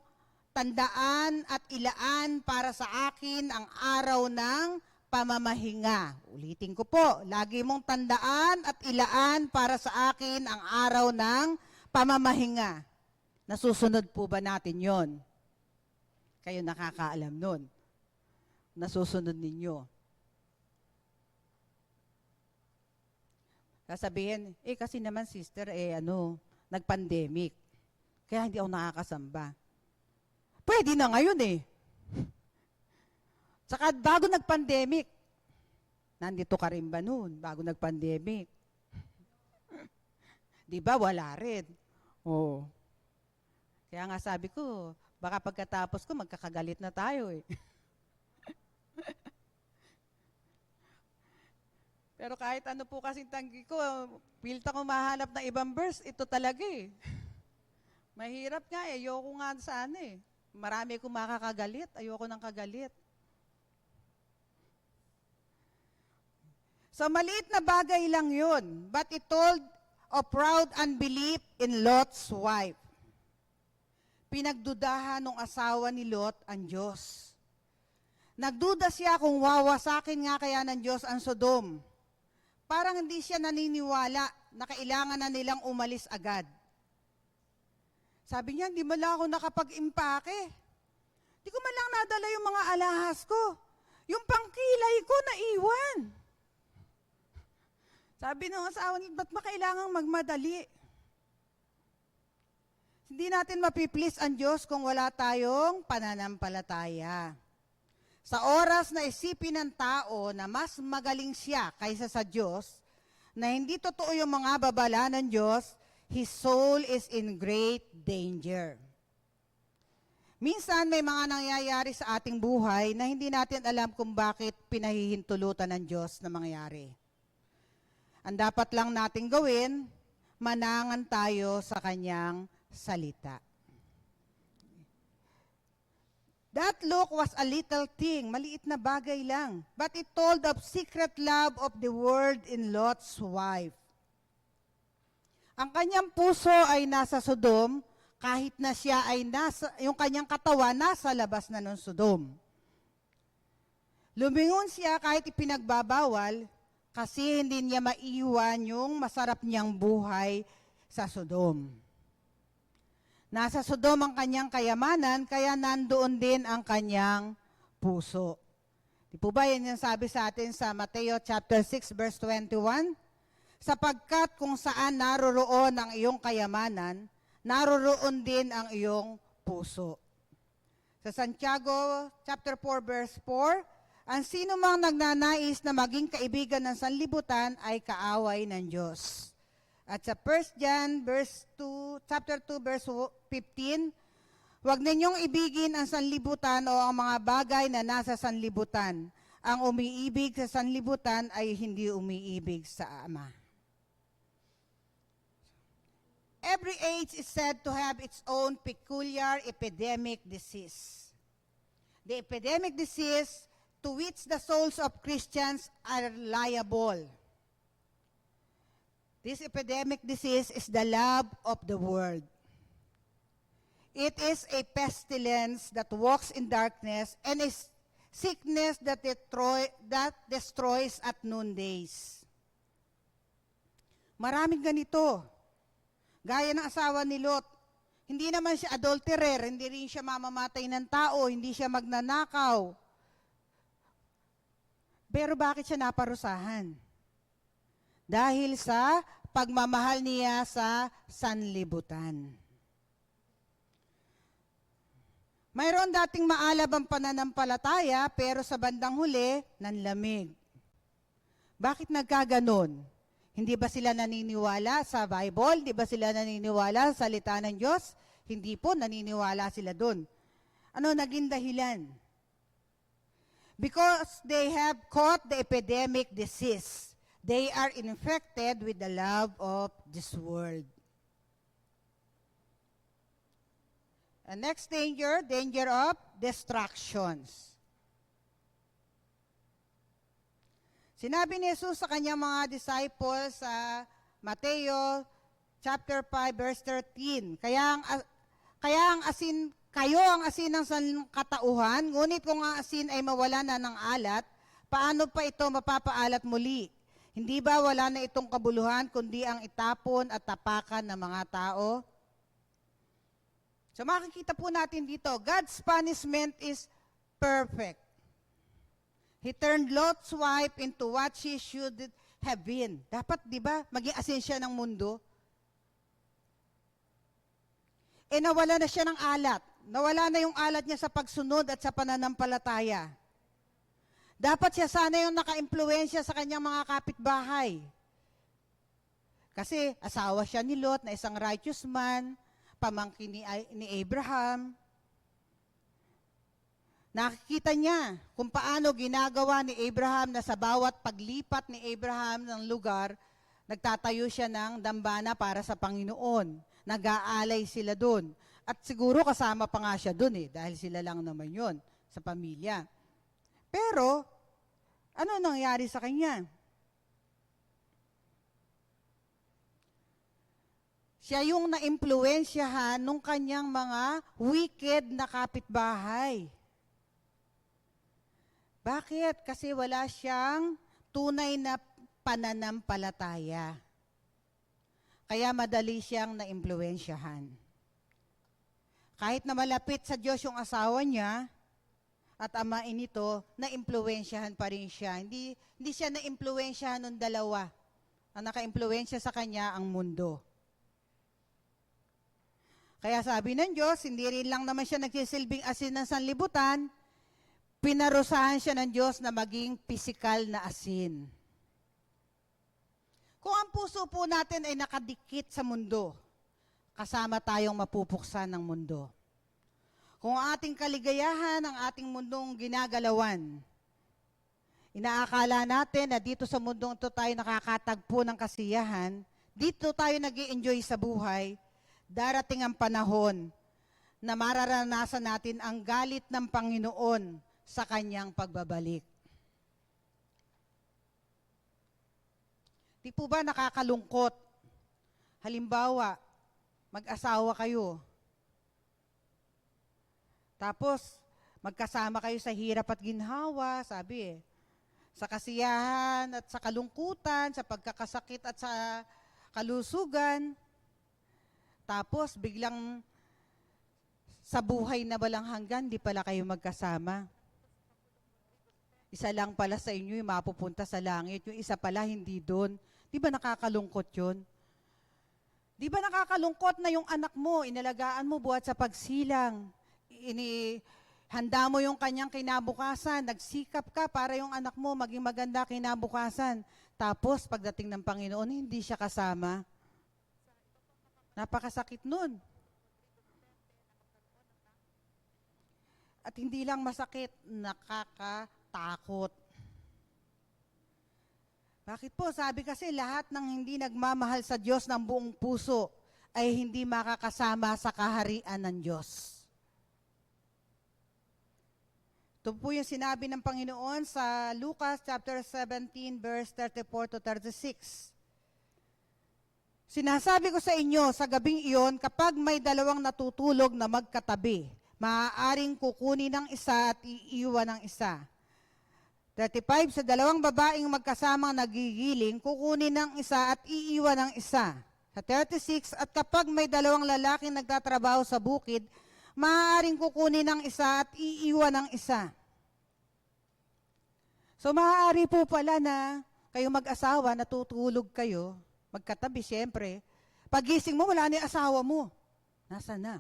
tandaan at ilaan para sa akin ang araw ng pamamahinga. Ulitin ko po, lagi mong tandaan at ilaan para sa akin ang araw ng pamamahinga. Nasusunod po ba natin yon? Kayo nakakaalam nun. Nasusunod ninyo. Sasabihin, kasi naman sister, nag-pandemic. Kaya hindi ako nakakasamba. Pwede na ngayon eh. Saka bago nag-pandemic, nandito ka rin ba noon, bago nag-pandemic? Di ba, wala rin. Oo. Kaya nga sabi ko, baka pagkatapos ko, magkakagalit na tayo eh. Pero kahit ano po kasing tanggi ko, pilit ako mahanap ng ibang verse, ito talaga eh. Mahirap nga eh, ayoko nga sana eh. Marami akong makakagalit, ayoko ng kagalit. So maliit na bagay lang yun, but it told of proud unbelief in Lot's wife. Pinagdudahan ng asawa ni Lot ang Diyos. Nagduda siya kung wawasakin nga kaya ng Diyos ang Sodom. Parang hindi siya naniniwala na kailangan na nilang umalis agad. Sabi niya, hindi man lang ako nakapag-impake. Hindi ko man lang nadala yung mga alahas ko. Yung pangkilay ko naiwan. Sabi ng asawa niya, ba't kailangang magmadali? Hindi natin mapiplease ang Diyos kung wala tayong pananampalataya. Sa oras na isipin ng tao na mas magaling siya kaysa sa Diyos, na hindi totoo yung mga babala ng Diyos, his soul is in great danger. Minsan may mga nangyayari sa ating buhay na hindi natin alam kung bakit pinahihintulutan ng Diyos na mangyari. Ang dapat lang natin gawin, manangan tayo sa Kanyang salita. That look was a little thing, maliit na bagay lang, but it told of secret love of the world in Lot's wife. Ang kanyang puso ay nasa Sodom, kahit na siya ay yung kanyang katawan nasa labas na ng Sodom. Lumingon siya kahit ipinagbabawal, kasi hindi niya maiwan yung masarap niyang buhay sa Sodom. Nasa Sodom ang kanyang kayamanan, kaya nandoon din ang kanyang puso. Di po ba yan yung sabi sa atin sa Mateo chapter 6 verse 21? Sapagkat kung saan naroroon ang iyong kayamanan, naroroon din ang iyong puso. Sa Santiago chapter 4 verse 4, ang sino mang nagnanais na maging kaibigan ng sanlibutan ay kaaway ng Diyos. At sa 1 John chapter 2 verse 15, huwag ninyong ibigin ang sanlibutan o ang mga bagay na nasa sanlibutan. Ang umiibig sa sanlibutan ay hindi umiibig sa Ama. Every age is said to have its own peculiar epidemic disease. The epidemic disease to which the souls of Christians are liable. This epidemic disease is the love of the world. It is a pestilence that walks in darkness and is sickness that destroys at noondays. Maraming ganito. Gaya ng asawa ni Lot. Hindi naman siya adulterer, hindi rin siya mamamatay ng tao, hindi siya magnanakaw. Pero bakit siya naparusahan? Dahil sa pagmamahal niya sa sanlibutan. Mayroon dating maalab ang pananampalataya, pero sa bandang huli, nanlamig. Bakit nagkaganon? Hindi ba sila naniniwala sa Bible? Hindi ba sila naniniwala sa salita ng Diyos? Hindi po, naniniwala sila doon. Ano naging dahilan? Because they have caught the epidemic disease. They are infected with the love of this world. And next danger, danger of distractions. Sinabi ni Jesus sa kanyang mga disciples sa Mateo chapter 5 verse 13, kaya ang asin, kayo ang asin ng sangkatauhan, ngunit kung ang asin ay mawala na ng alat, paano pa ito mapapaalat muli? Hindi ba wala na itong kabuluhan, kundi ang itapon at tapakan ng mga tao? So makikita po natin dito, God's punishment is perfect. He turned Lot's wife into what she should have been. Dapat, di ba, maging asin siya ng mundo? Nawala na siya ng alat. Nawala na yung alat niya sa pagsunod at sa pananampalataya. Dapat siya sana yung naka-impluwensya sa kanyang mga kapitbahay. Kasi asawa siya ni Lot na isang righteous man, pamangkin ni Abraham. Nakikita niya kung paano ginagawa ni Abraham na sa bawat paglipat ni Abraham ng lugar, nagtatayo siya ng dambana para sa Panginoon. Nag-aalay sila doon. At siguro kasama pa nga siya doon dahil sila lang naman yon sa pamilya. Pero, ano nangyari sa kanya? Siya yung na-impluwensyahan nung kanyang mga wicked na kapitbahay. Bakit? Kasi wala siyang tunay na pananampalataya. Kaya madali siyang na-impluwensyahan. Kahit na malapit sa Diyos yung asawa niya at amain nito, na-impluwensyahan pa rin siya. Hindi siya na-impluwensyahan ng dalawa. Ang naka-impluwensya sa kanya ang mundo. Kaya sabi ng Diyos, hindi rin lang naman siya nagsisilbing asin ng sanlibutan, pinarusahan siya ng Diyos na maging pisikal na asin. Kung ang puso po natin ay nakadikit sa mundo, kasama tayong mapupuksan ng mundo. Kung ang ating kaligayahan, ang ating mundong ginagalawan, inaakala natin na dito sa mundong ito tayo nakakatagpo ng kasiyahan, dito tayo nag-i-enjoy sa buhay, darating ang panahon na mararanasan natin ang galit ng Panginoon sa kanyang pagbabalik. Di po ba nakakalungkot? Halimbawa, mag-asawa kayo. Tapos, magkasama kayo sa hirap at ginhawa, sabi sa kasiyahan at sa kalungkutan, sa pagkakasakit at sa kalusugan. Tapos, biglang sa buhay na walang hanggan, di pala kayo magkasama. Isa lang pala sa inyo yung mapupunta sa langit, yung isa pala hindi doon. Di ba nakakalungkot yun? Di ba nakakalungkot na yung anak mo, inalagaan mo buhat sa pagsilang, handa mo yung kanyang kinabukasan, nagsikap ka para yung anak mo maging maganda kinabukasan. Tapos, pagdating ng Panginoon, hindi siya kasama. Napakasakit nun. At hindi lang masakit, nakakatakot. Bakit po? Sabi kasi lahat ng hindi nagmamahal sa Diyos ng buong puso ay hindi makakasama sa kaharian ng Diyos. Ito po yung sinabi ng Panginoon sa Lucas chapter 17 verse 34 to 36. Sinasabi ko sa inyo, sa gabing iyon, kapag may dalawang natutulog na magkatabi, maaaring kukunin ng isa at iiwan ng isa. 35, sa dalawang babaeng magkasamang nagigiling, kukunin ng isa at iiwan ng isa. Sa 36, at kapag may dalawang lalaking nagtatrabaho sa bukid, maaaring kukunin ng isa at iiwan ng isa. So maaari po pala na kayo mag-asawa, natutulog kayo, magkatabi siyempre. Pagising mo, wala na yung asawa mo. Nasaan na?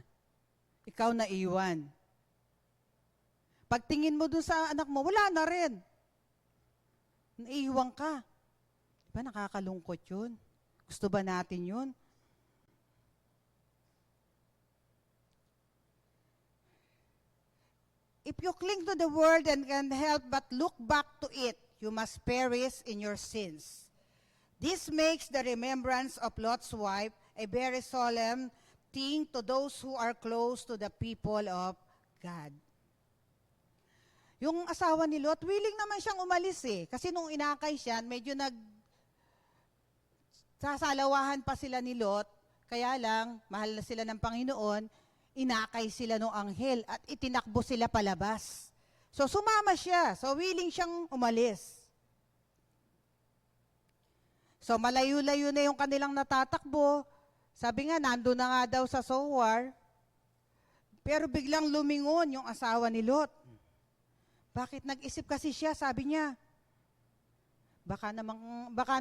Ikaw na iwan. Pagtingin mo dun sa anak mo, wala na rin. Naiiwan ka. Diba nakakalungkot yun? Gusto ba natin yun? If you cling to the world and can help but look back to it, you must perish in your sins. This makes the remembrance of Lot's wife a very solemn thing to those who are close to the people of God. Yung asawa ni Lot, willing naman siyang umalis eh. Kasi nung inakay siya, medyo sasalawahan pa sila ni Lot, kaya lang, mahal na sila ng Panginoon, inakay sila ng anghel at itinakbo sila palabas. So sumama siya, so willing siyang umalis. So malayo-layo na yung kanilang natatakbo. Sabi nga, nandun na nga daw sa Zoar, pero biglang lumingon yung asawa ni Lot. Bakit nag-isip kasi siya? Sabi niya, baka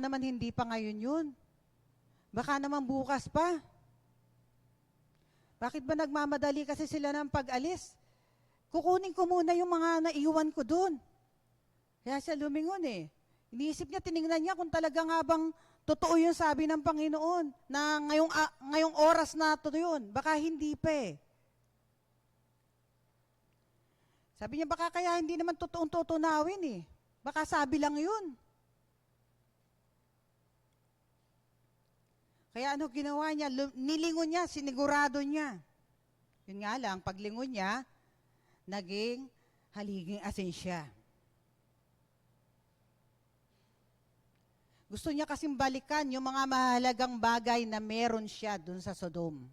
naman hindi pa ngayon yun. Baka naman bukas pa. Bakit ba nagmamadali kasi sila ng pag-alis? Kukunin ko muna yung mga naiwan ko doon. Kaya siya lumingon eh. Iniisip niya, tiningnan niya kung talaga nga bang totoo yung sabi ng Panginoon na ngayong oras na to yun. Baka hindi pa eh. Sabi niya, baka kaya hindi naman totoong tutunawin eh. Baka sabi lang yun. Kaya ano ginawa niya? Nilingon niya, sinigurado niya. Yun nga lang, paglingon niya, naging haliging asin siya. Gusto niya kasing balikan yung mga mahalagang bagay na meron siya dun sa Sodom.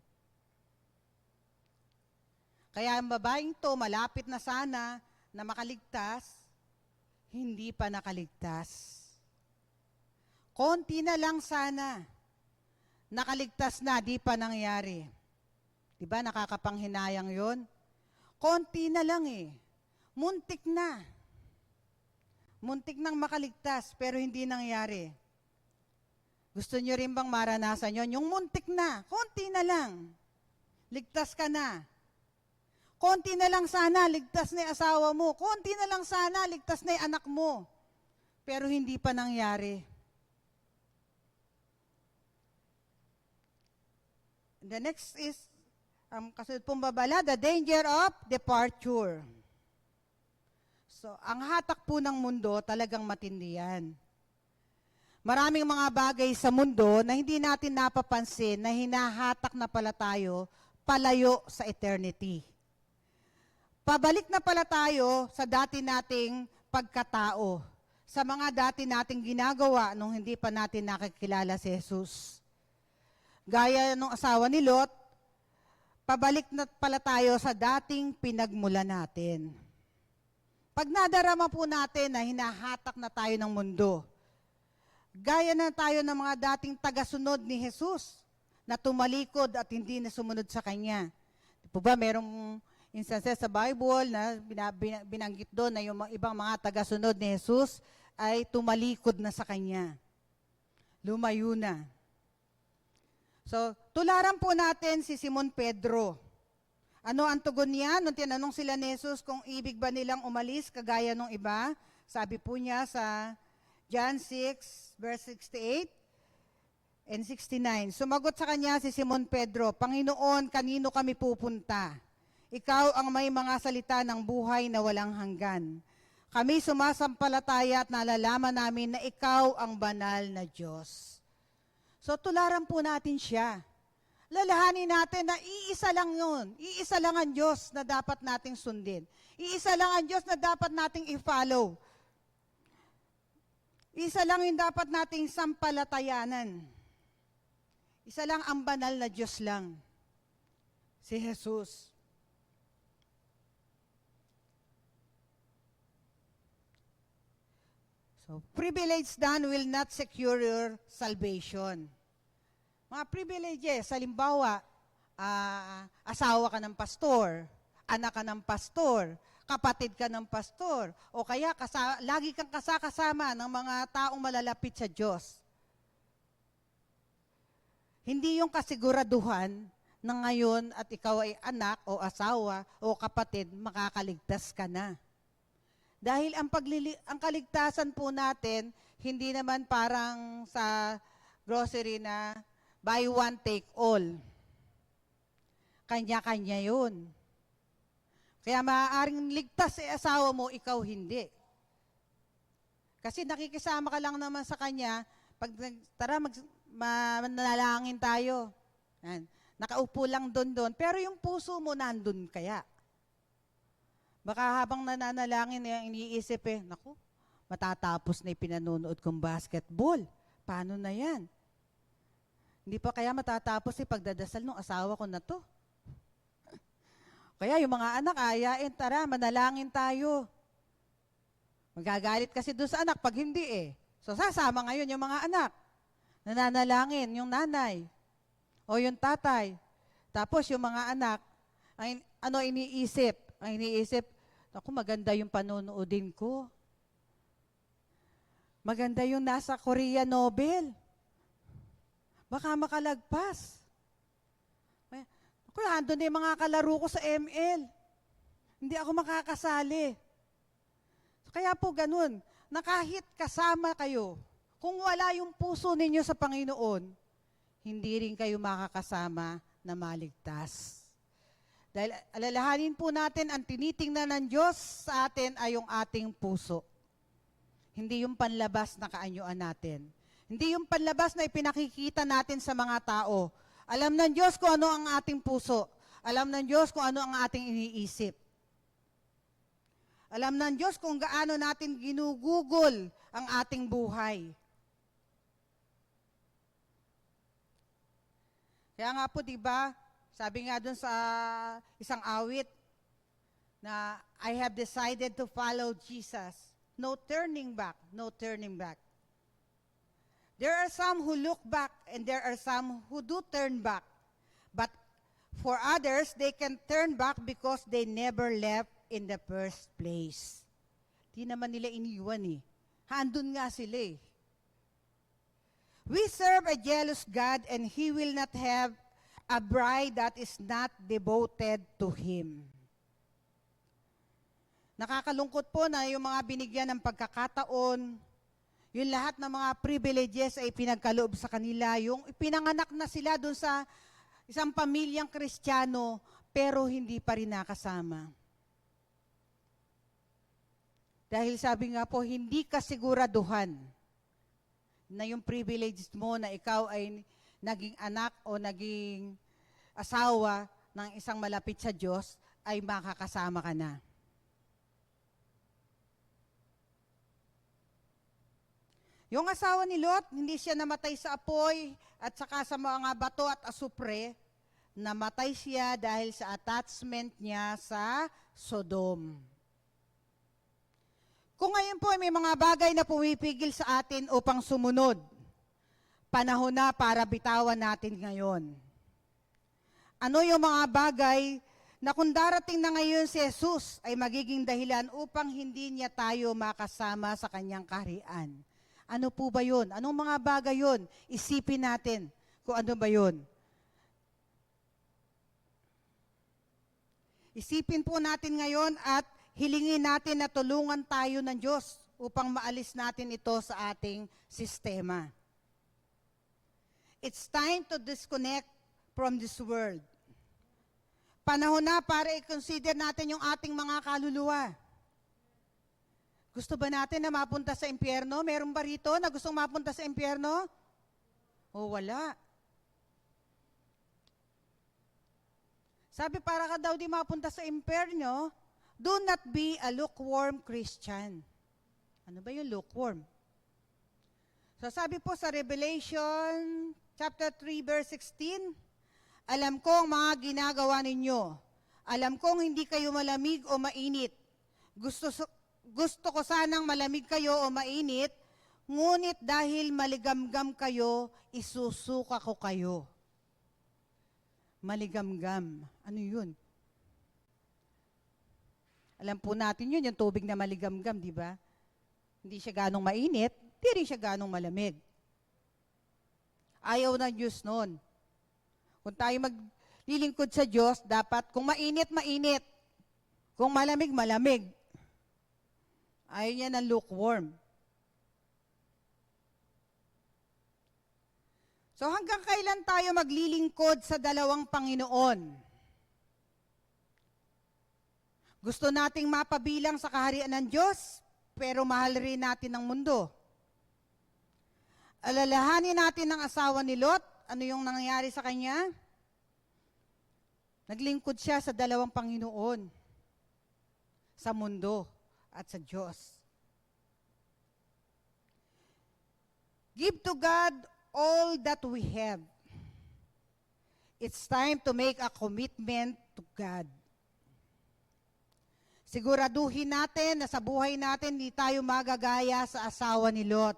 Kaya ang babaeng to, malapit na sana na makaligtas, hindi pa nakaligtas. Konti na lang sana, nakaligtas na, di pa nangyari. Diba nakakapanghinayang yon? Konti na lang eh. Muntik na. Muntik nang makaligtas, pero hindi nangyari. Gusto nyo rin bang maranasan yon? Yung muntik na, konti na lang. Ligtas ka na. Konti na lang sana, ligtas na yung asawa mo. Konti na lang sana, ligtas na yung anak mo. Pero hindi pa nangyari. The next is, kasunod pong babala, the danger of departure. So, ang hatak po ng mundo, talagang matindi yan. Maraming mga bagay sa mundo na hindi natin napapansin na hinahatak na pala tayo palayo sa eternity. Pabalik na pala tayo sa dati nating pagkatao, sa mga dati nating ginagawa nung hindi pa natin nakikilala si Jesus. Gaya nung asawa ni Lot, pabalik na pala tayo sa dating pinagmula natin. Pag nadarama po natin na hinahatak na tayo ng mundo, gaya na tayo ng mga dating tagasunod ni Jesus na tumalikod at hindi na sumunod sa Kanya. Di po ba merong instances sa Bible na binanggit doon na yung ibang mga tagasunod ni Jesus ay tumalikod na sa Kanya. Lumayo na. So, tularan po natin si Simon Pedro. Ano ang tugon niya? Nung tinanong sila ni Jesus kung ibig ba nilang umalis kagaya nung iba, sabi po niya sa John 6, verse 68 and 69. Sumagot sa kanya si Simon Pedro, Panginoon, kanino kami pupunta? Ikaw ang may mga salita ng buhay na walang hanggan. Kami sumasampalataya at nalalaman namin na ikaw ang banal na Diyos. So tularan po natin siya. Lalahanin natin na iisa lang yun. Iisa lang ang Diyos na dapat nating sundin. Iisa lang ang Diyos na dapat nating i-follow. Isa lang yung dapat nating sampalatayanan. Isa lang ang banal na Diyos lang. Si Jesus. So, privilege done will not secure your salvation. Mga privileges, halimbawa, asawa ka ng pastor, anak ka ng pastor, kapatid ka ng pastor, o kaya lagi kang kasama ng mga taong malalapit sa Diyos. Hindi yung kasiguraduhan na ngayon at ikaw ay anak o asawa o kapatid, makakaligtas ka na. Dahil ang kaligtasan po natin, hindi naman parang sa grocery na buy one, take all. Kanya-kanya yun. Kaya maaaring ligtas si asawa mo, ikaw hindi. Kasi nakikisama ka lang naman sa kanya, pag tara, manalangin tayo. Yan. Nakaupo lang doon. Pero yung puso mo nandun kaya. Baka habang nananalangin, iniisip naku, matatapos na yung pinanonood kong basketball. Paano na yan? Hindi pa kaya matatapos pagdadasal ng asawa ko na to. Kaya yung mga anak, ayain, tara, manalangin tayo. Magagalit kasi doon sa anak pag hindi So sasama ngayon yung mga anak. Nananalangin, yung nanay. O yung tatay. Tapos yung mga anak, iniisip? Ang iniisip, naku, maganda yung panonoodin ko. Maganda yung nasa Korea Nobel. Baka makalagpas. Naku, andun na yung mga kalaro ko sa ML. Hindi ako makakasali. Kaya po ganun, na kahit kasama kayo, kung wala yung puso ninyo sa Panginoon, hindi rin kayo makakasama na maligtas. Dahil alalahanin po natin, ang tinitingnan ng Diyos sa atin ay yung ating puso. Hindi yung panlabas na kaanyuan natin. Hindi yung panlabas na ipinakikita natin sa mga tao. Alam ng Diyos kung ano ang ating puso. Alam ng Diyos kung ano ang ating iniisip. Alam ng Diyos kung gaano natin ginugugol ang ating buhay. Kaya nga po, di ba, sabi nga dun sa isang awit na I have decided to follow Jesus. No turning back, no turning back. There are some who look back and there are some who do turn back. But for others, they can turn back because they never left in the first place. Di naman nila iniwan Handun nga sila We serve a jealous God and He will not have a bride that is not devoted to Him. Nakakalungkot po na yung mga binigyan ng pagkakataon, yung lahat ng mga privileges ay pinagkaloob sa kanila, yung pinanganak na sila dun sa isang pamilyang Kristiyano, pero hindi pa rin nakasama. Dahil sabi nga po, hindi kasiguraduhan na yung privilege mo na ikaw ay naging anak o naging asawa ng isang malapit sa Diyos, ay makakasama ka na. Yung asawa ni Lot, hindi siya namatay sa apoy at saka sa mga bato at asupre, namatay siya dahil sa attachment niya sa Sodom. Kung ngayon po may mga bagay na pumipigil sa atin upang sumunod, panahon na para bitawan natin ngayon. Ano yung mga bagay na kung darating na ngayon si Jesus ay magiging dahilan upang hindi niya tayo makasama sa kanyang kaharian? Ano po ba yun? Anong mga bagay yun? Isipin natin kung ano ba yun. Isipin po natin ngayon at hilingin natin na tulungan tayo ng Diyos upang maalis natin ito sa ating sistema. It's time to disconnect from this world. Panahon na para i-consider natin yung ating mga kaluluwa. Gusto ba natin na mapunta sa impyerno? Meron ba rito na gustong mapunta sa impyerno? O wala. Sabi, para ka daw di mapunta sa impyerno, do not be a lukewarm Christian. Ano ba yung lukewarm? So sabi po sa Revelation chapter 3 verse 16, alam ko ang mga ginagawa ninyo. Alam kong hindi kayo malamig o mainit. gusto ko sanang malamig kayo o mainit, ngunit dahil maligamgam kayo, isusuka ko kayo. Maligamgam. Ano yun? Alam po natin yun, yung tubig na maligamgam, di ba? Hindi siya ganong mainit, hindi rin siya ganong malamig. Ayaw ng Diyos nun. Kung tayo maglilingkod sa Diyos, dapat kung mainit, mainit. Kung malamig, malamig. Ayaw niya ng lukewarm. So hanggang kailan tayo maglilingkod sa dalawang Panginoon? Gusto nating mapabilang sa kaharian ng Diyos, pero mahal rin natin ang mundo. Alalahanin natin ang asawa ni Lot. Ano yung nangyari sa kanya? Naglingkod siya sa dalawang Panginoon, sa mundo at sa Diyos. Give to God all that we have. It's time to make a commitment to God. Siguraduhin natin na sa buhay natin hindi tayo magagaya sa asawa ni Lot.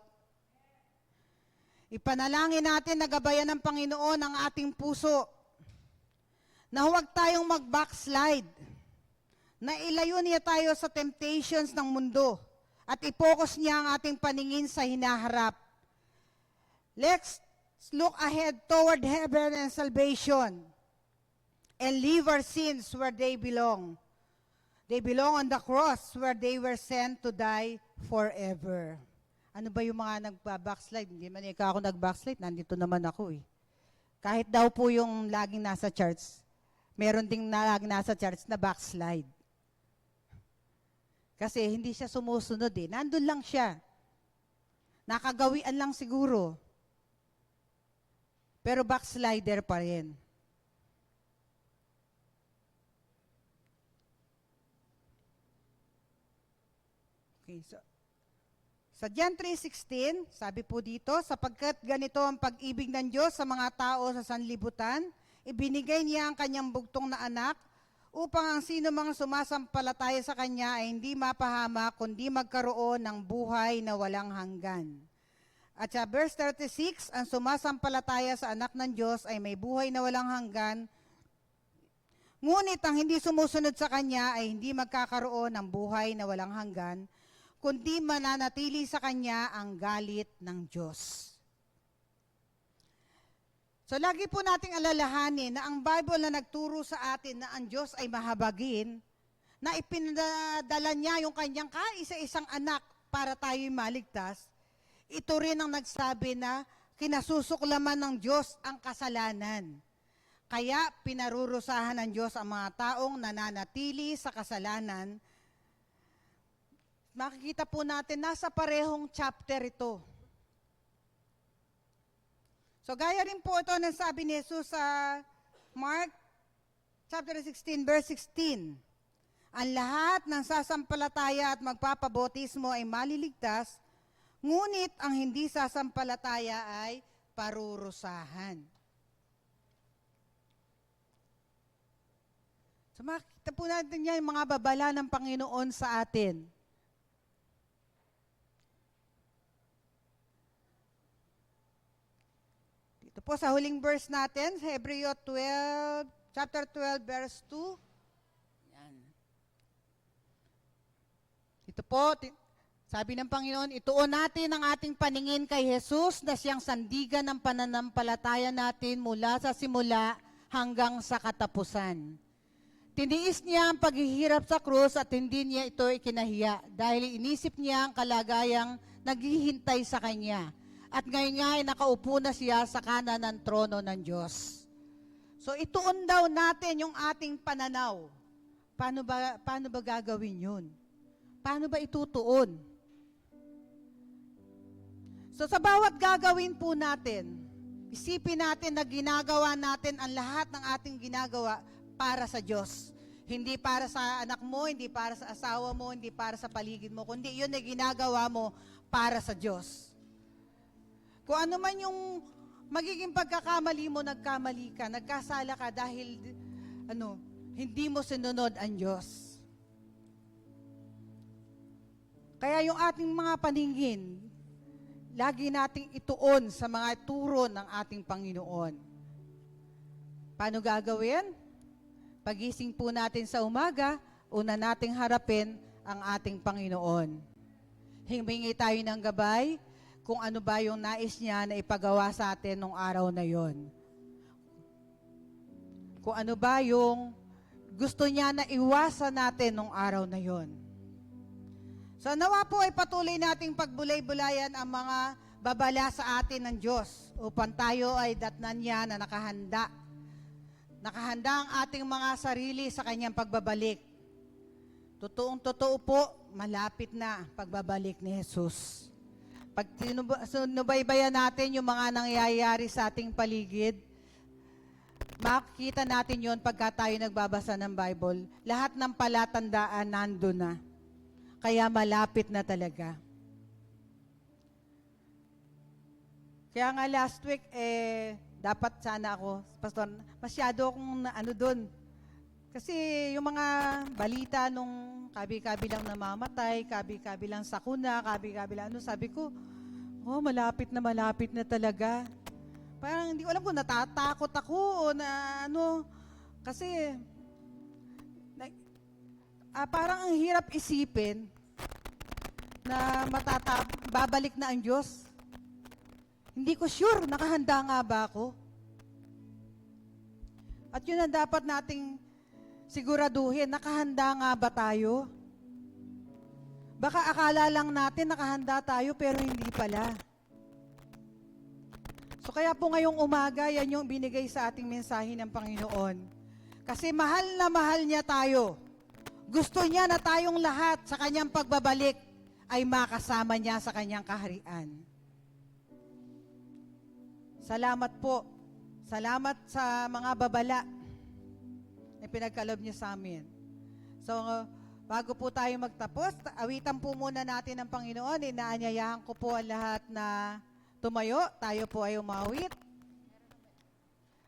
Ipanalangin natin na gabayan ng Panginoon ang ating puso, na huwag tayong mag-backslide, na ilayo niya tayo sa temptations ng mundo at i-focus niya ang ating paningin sa hinaharap. Let's look ahead toward heaven and salvation and leave our sins where they belong. They belong on the cross where they were sent to die forever. Ano ba yung mga nagba-backslide? Hindi man ikaw ako nag-backslide, nandito naman ako eh. Kahit daw po yung laging nasa church, meron ding laging nasa church na backslide. Kasi hindi siya sumusunod eh. Nandun lang siya. Nakagawian lang siguro. Pero backslider pa rin. Okay, so sa John 3:16, sabi po dito, sapagkat ganito ang pag-ibig ng Diyos sa mga tao sa sanlibutan, ibinigay niya ang kanyang bugtong na anak upang ang sino mga sumasampalataya sa kanya ay hindi mapahama kundi magkaroon ng buhay na walang hanggan. At sa verse 36, ang sumasampalataya sa anak ng Diyos ay may buhay na walang hanggan, ngunit ang hindi sumusunod sa kanya ay hindi magkakaroon ng buhay na walang hanggan, kundi mananatili sa kanya ang galit ng Diyos. So lagi po nating alalahanin na ang Bible na nagturo sa atin na ang Diyos ay mahabagin, na ipinadala niya yung kanyang kaisa-isang anak para tayo'y maligtas, ito rin ang nagsabi na kinasusuklaman ng Diyos ang kasalanan. Kaya pinarurusahan ng Diyos ang mga taong nananatili sa kasalanan. Makikita po natin, nasa parehong chapter ito. So gaya rin po ito ng sabi ni Jesus sa Mark chapter 16, verse 16. Ang lahat ng sasampalataya at magpapabotismo ay maliligtas, ngunit ang hindi sasampalataya ay parurusahan. So makikita po natin yan, yung mga babala ng Panginoon sa atin. Ito po sa huling verse natin, Hebreo 12, chapter 12, verse 2. Yan. Ito po, sabi ng Panginoon, ituon natin ang ating paningin kay Jesus na siyang sandigan ng pananampalataya natin mula sa simula hanggang sa katapusan. Tiniis niya ang paghihirap sa krus at hindi niya ito ikinahiya dahil inisip niya ang kalagayang naghihintay sa kanya. At ngayon nga ay nakaupo na siya sa kanan ng trono ng Diyos. So ituon daw natin yung ating pananaw. Paano ba gagawin yun? Paano ba itutuon? So sa bawat gagawin po natin, isipin natin na ginagawa natin ang lahat ng ating ginagawa para sa Diyos. Hindi para sa anak mo, hindi para sa asawa mo, hindi para sa paligid mo, kundi yun ay ginagawa mo para sa Diyos. Kung ano man yung magiging pagkakamali mo, nagkamali ka, nagkasala ka dahil hindi mo sinunod ang Diyos. Kaya yung ating mga paningin, lagi nating ituon sa mga turo ng ating Panginoon. Paano gagawin? Pagising po natin sa umaga, una nating harapin ang ating Panginoon. Himingi tayo ng gabay kung ano ba yung nais niya na ipagawa sa atin nung araw na yon. Kung ano ba yung gusto niya na iwasan natin nung araw na yon. So nawa po ay patuloy nating pagbulay-bulayan ang mga babala sa atin ng Diyos upang tayo ay datnan niya na nakahanda. Nakahanda ang ating mga sarili sa kanyang pagbabalik. Totoong-totoo po, malapit na pagbabalik ni Jesus. Pag sinubaybayan natin yung mga nangyayari sa ating paligid, makikita natin yon pagka tayo nagbabasa ng Bible. Lahat ng palatandaan nandun na. Kaya malapit na talaga. Kaya nga last week, dapat sana ako, Pastor, masyado akong doon. Kasi yung mga balita nung kabi-kabi lang namamatay, kabi-kabi lang sakuna, kabi-kabi lang sabi ko, malapit na talaga. Parang hindi ko alam kung natatakot ako o na kasi parang ang hirap isipin na babalik na ang Diyos. Hindi ko sure, nakahanda nga ba ako? At yun ang dapat nating siguraduhin, nakahanda nga ba tayo? Baka akala lang natin nakahanda tayo pero hindi pala. So kaya po ngayong umaga, yan yung binigay sa ating mensahe ng Panginoon. Kasi mahal na mahal niya tayo. Gusto niya na tayong lahat sa kanyang pagbabalik ay makasama niya sa kanyang kaharian. Salamat po. Salamat sa mga babala na pinagkalob niyo sa amin. So, bago po tayo magtapos, awitan po muna natin ang Panginoon. Inaanyayahan ko po ang lahat na tumayo. Tayo po ay umawit.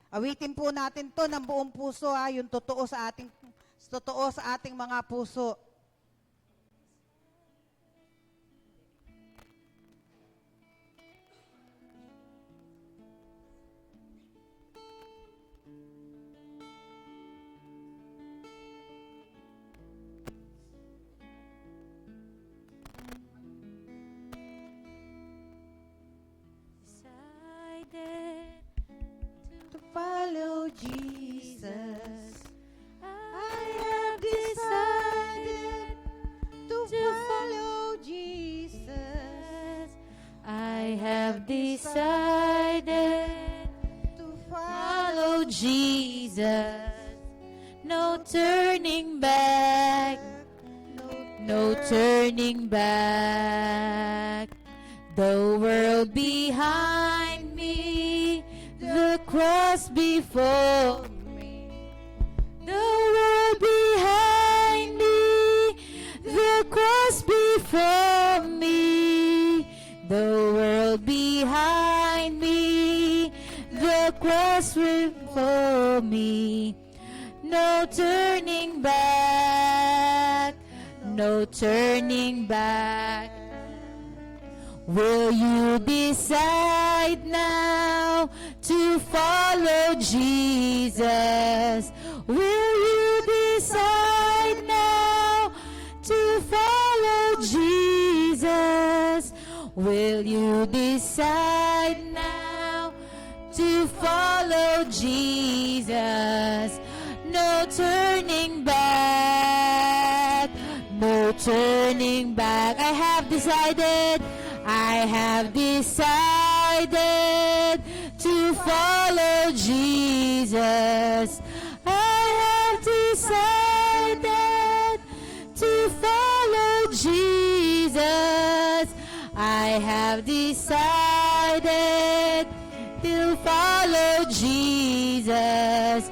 Awitin po natin to ng buong puso, yung totoo sa ating mga puso. To follow Jesus, I have decided to follow Jesus. I have decided To follow Jesus. No turning back, no turning back. The world behind me, the cross before me. The world behind me, the cross before me. The world behind me, the cross before me. No turning back, no turning back. Will you decide now to follow Jesus? Will you decide now to follow Jesus? Will you decide now to follow Jesus? No turning back, no turning back. I have decided to follow Jesus. I have decided to follow Jesus. I have decided to follow Jesus.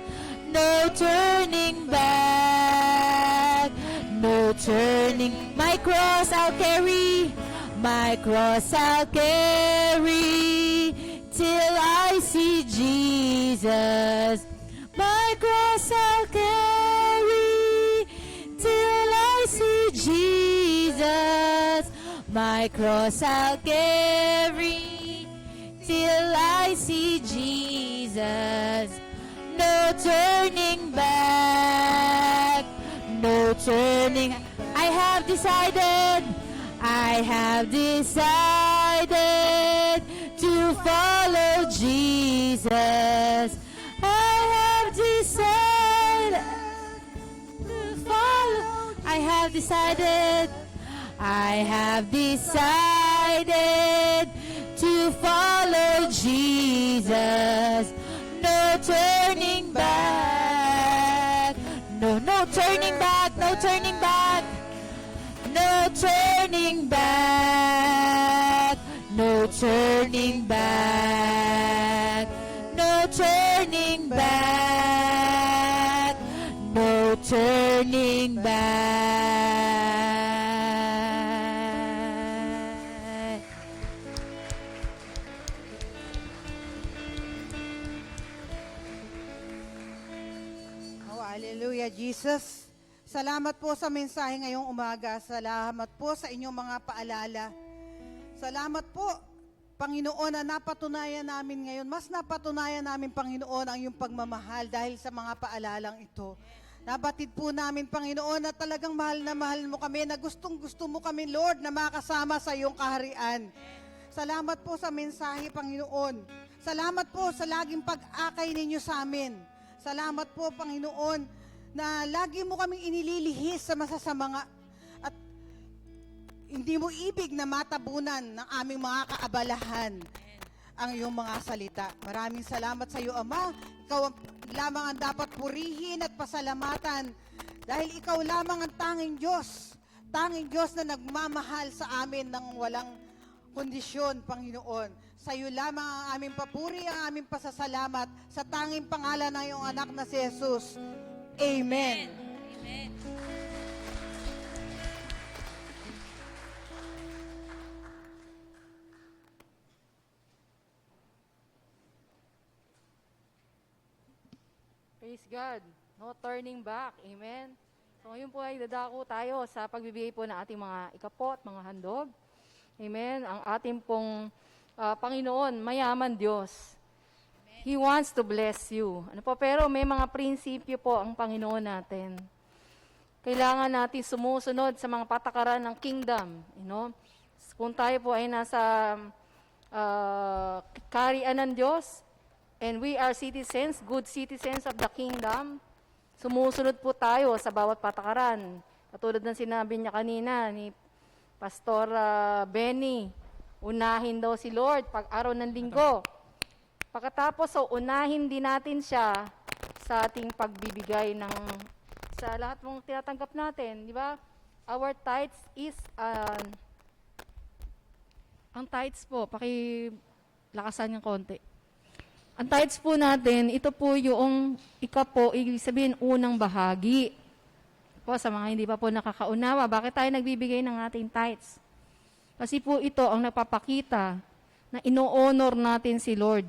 No turning back, no turning. My cross I'll carry. My cross I'll carry till I see Jesus. My cross I'll carry till I see Jesus. My cross I'll carry till I see Jesus. No turning back, no turning. I have decided to follow Jesus. I have decided to follow. I have decided to follow Jesus. No turning back. No turning back. No turning back. No turning back. No turning back. No turning back. No turning back. Oh, hallelujah, Jesus. Salamat po sa mensahe ngayong umaga. Salamat po sa inyong mga paalala. Salamat po, Panginoon, na napatunayan namin ngayon. Mas napatunayan namin, Panginoon, ang iyong pagmamahal dahil sa mga paalalang ito. Nabatid po namin, Panginoon, na talagang mahal na mahal mo kami, na gustong-gusto mo kami, Lord, na makasama sa iyong kaharian. Salamat po sa mensahe, Panginoon. Salamat po sa laging pag-akay ninyo sa amin. Salamat po, Panginoon, na lagi mo kaming inililihis sa masasama at hindi mo ibig na matabunan ng aming mga kaabalahan ang iyong mga salita. Maraming salamat sa iyo, Ama. Ikaw lamang ang dapat purihin at pasalamatan dahil ikaw lamang ang tanging Diyos na nagmamahal sa amin ng walang kondisyon, Panginoon. Sa iyo lamang ang aming papuri, ang aming pasasalamat sa tanging pangalan ng iyong anak na si Jesus. Amen. Praise God. No turning back. Amen. So ngayon po ay dadako tayo sa pagbibigay po ng ating mga ikapot, mga handog. Amen. Ang ating pong Panginoon, mayaman Diyos. He wants to bless you. Ano po, pero may mga prinsipyo po ang Panginoon natin. Kailangan natin sumusunod sa mga patakaran ng kingdom. You know? Kung tayo po ay nasa kaharian ng Diyos, and we are citizens, good citizens of the kingdom, sumusunod po tayo sa bawat patakaran. Katulad ng sinabi niya kanina ni Pastor Benny, unahin daw si Lord pag araw ng linggo. Pagkatapos, so unahin din natin siya sa ating pagbibigay ng sa lahat mong tinatanggap natin, di ba? Our tithes is ang tithes po, pakilakasan ng konti. Ang tithes po natin, ito po yung ikapo, ibig sabihin unang bahagi. Po, sa mga hindi pa po nakakaunawa, bakit tayo nagbibigay ng ating tithes? Kasi po ito ang napapakita na ino-honor natin si Lord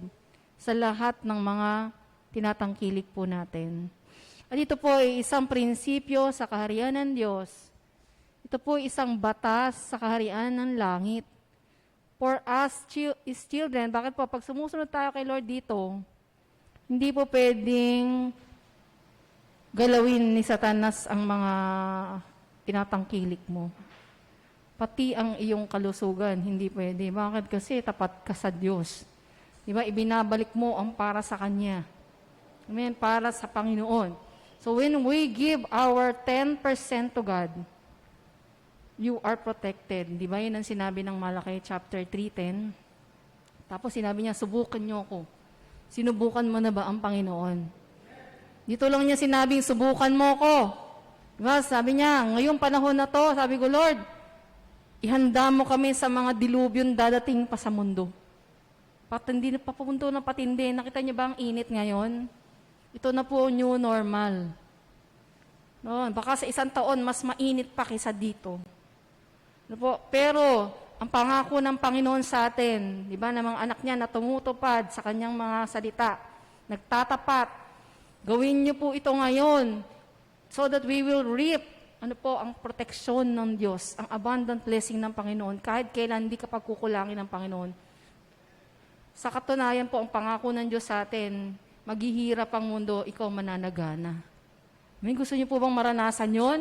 sa lahat ng mga tinatangkilik po natin. At ito po ay isang prinsipyo sa kaharian ng Diyos. Ito po ay isang batas sa kaharian ng langit. For us is children, bakit po? Pag sumusunod tayo kay Lord dito, hindi po pwedeng galawin ni Satanas ang mga tinatangkilik mo. Pati ang iyong kalusugan, hindi pwede. Bakit? Kasi tapat ka sa Diyos. Diba? Ibinabalik mo ang para sa Kanya. Amen? Para sa Panginoon. So when we give our 10% to God, you are protected. Diba? Yun ang sinabi ng Malaki chapter 3:10. Tapos sinabi niya, subukan niyo ako. Sinubukan mo na ba ang Panginoon? Dito lang niya sinabing, subukan mo ko. Diba? Sabi niya, ngayong panahon na to, sabi ko, Lord, ihanda mo kami sa mga dilubyon dadating pa sa mundo. Patindi na papunto ng patindi. Nakita niyo ba ang init ngayon? Ito na po new normal. No, baka sa isang taon, mas mainit pa kaysa dito. No po? Pero, ang pangako ng Panginoon sa atin, di ba, ng mga anak niya na tumutupad sa kanyang mga salita, nagtatapat, gawin niyo po ito ngayon so that we will reap ano po, ang proteksyon ng Diyos, ang abundant blessing ng Panginoon, kahit kailan hindi ka pagkukulangin ng Panginoon. Sa katunayan po, ang pangako ng Diyos sa atin, maghihirap ang mundo, ikaw mananagana. May gusto niyo po bang maranasan yon?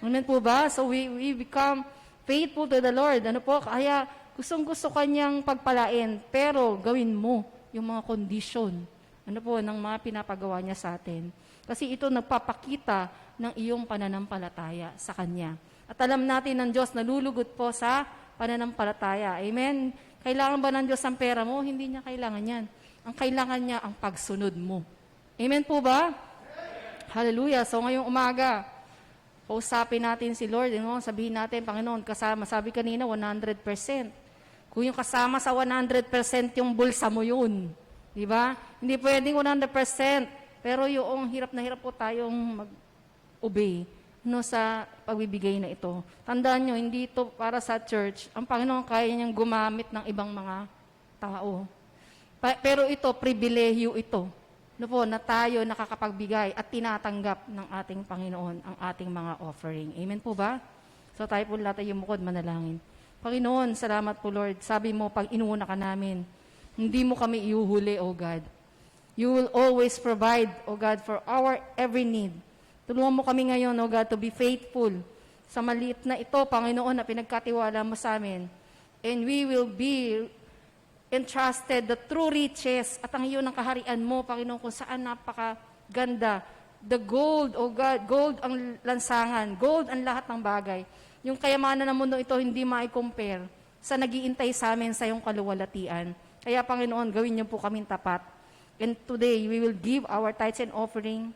Amen po ba? So we become faithful to the Lord. Ano po? Kaya gustong-gusto kanyang pagpalain, pero gawin mo yung mga kondisyon, ano po, ng mga pinapagawa niya sa atin. Kasi ito nagpapakita ng iyong pananampalataya sa Kanya. At alam natin ng Diyos, nalulugod po sa pananampalataya. Amen? Kailangan ba ng Diyos ang pera mo? Hindi niya kailangan yan. Ang kailangan niya ang pagsunod mo. Amen po ba? Hallelujah. So ngayong umaga, kausapin natin si Lord. Sabihin natin, Panginoon, kasama, sabi kanina, 100%. Kung yung kasama sa 100% yung bulsa mo yun. Di ba? Hindi pwedeng 100%. Pero yung hirap na hirap po tayong mag-obey sa pagbibigay na ito. Tandaan nyo, hindi ito para sa church. Ang Panginoon kaya niyang gumamit ng ibang mga tao. Pero ito, pribilehyo ito. Na tayo nakakapagbigay at tinatanggap ng ating Panginoon ang ating mga offering. Amen po ba? So tayo po lahat ay yumukod, manalangin. Panginoon, salamat po Lord. Sabi mo, pag inuuna ka namin, hindi mo kami iuhuli, O God. You will always provide, O God, for our every need. Tulungan mo kami ngayon, O God, to be faithful sa maliit na ito, Panginoon, na pinagkatiwala mo sa amin. And we will be entrusted the true riches at ang iyon ng kaharian mo, Panginoon, kung saan napakaganda. The gold, O God, gold ang lansangan, gold ang lahat ng bagay. Yung kayamanan ng mundo ito hindi mai-compare sa nag-iintay sa amin sa iyong kaluwalhatian. Kaya, Panginoon, gawin niyo po kaming tapat. And today, we will give our tithes and offering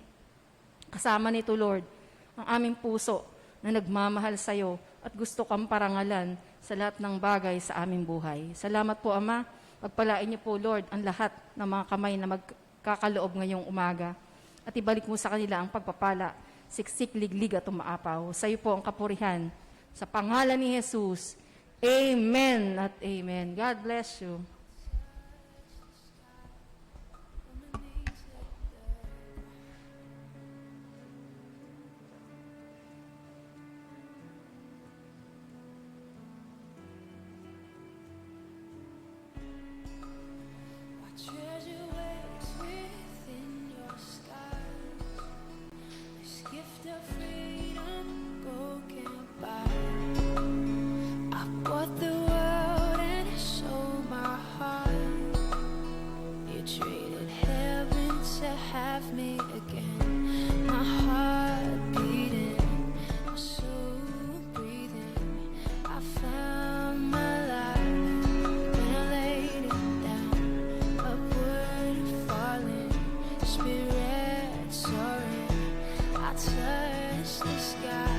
kasama nito, Lord, ang aming puso na nagmamahal sa iyo at gusto kang parangalan sa lahat ng bagay sa aming buhay. Salamat po, Ama. Pagpalain niyo po, Lord, ang lahat ng mga kamay na magkakaloob ngayong umaga. At ibalik mo sa kanila ang pagpapala, siksik, liglig at umaapaw. Sa iyo po ang kapurihan. Sa pangalan ni Jesus, Amen at Amen. God bless you. Treasure waits within your skies. This gift of freedom gold can't buy. I bought the world and sold my heart. You traded heaven to have me again. My heart beating, my soul breathing. I found my life when I laid it down. Upward falling, spirit soaring. I touch the sky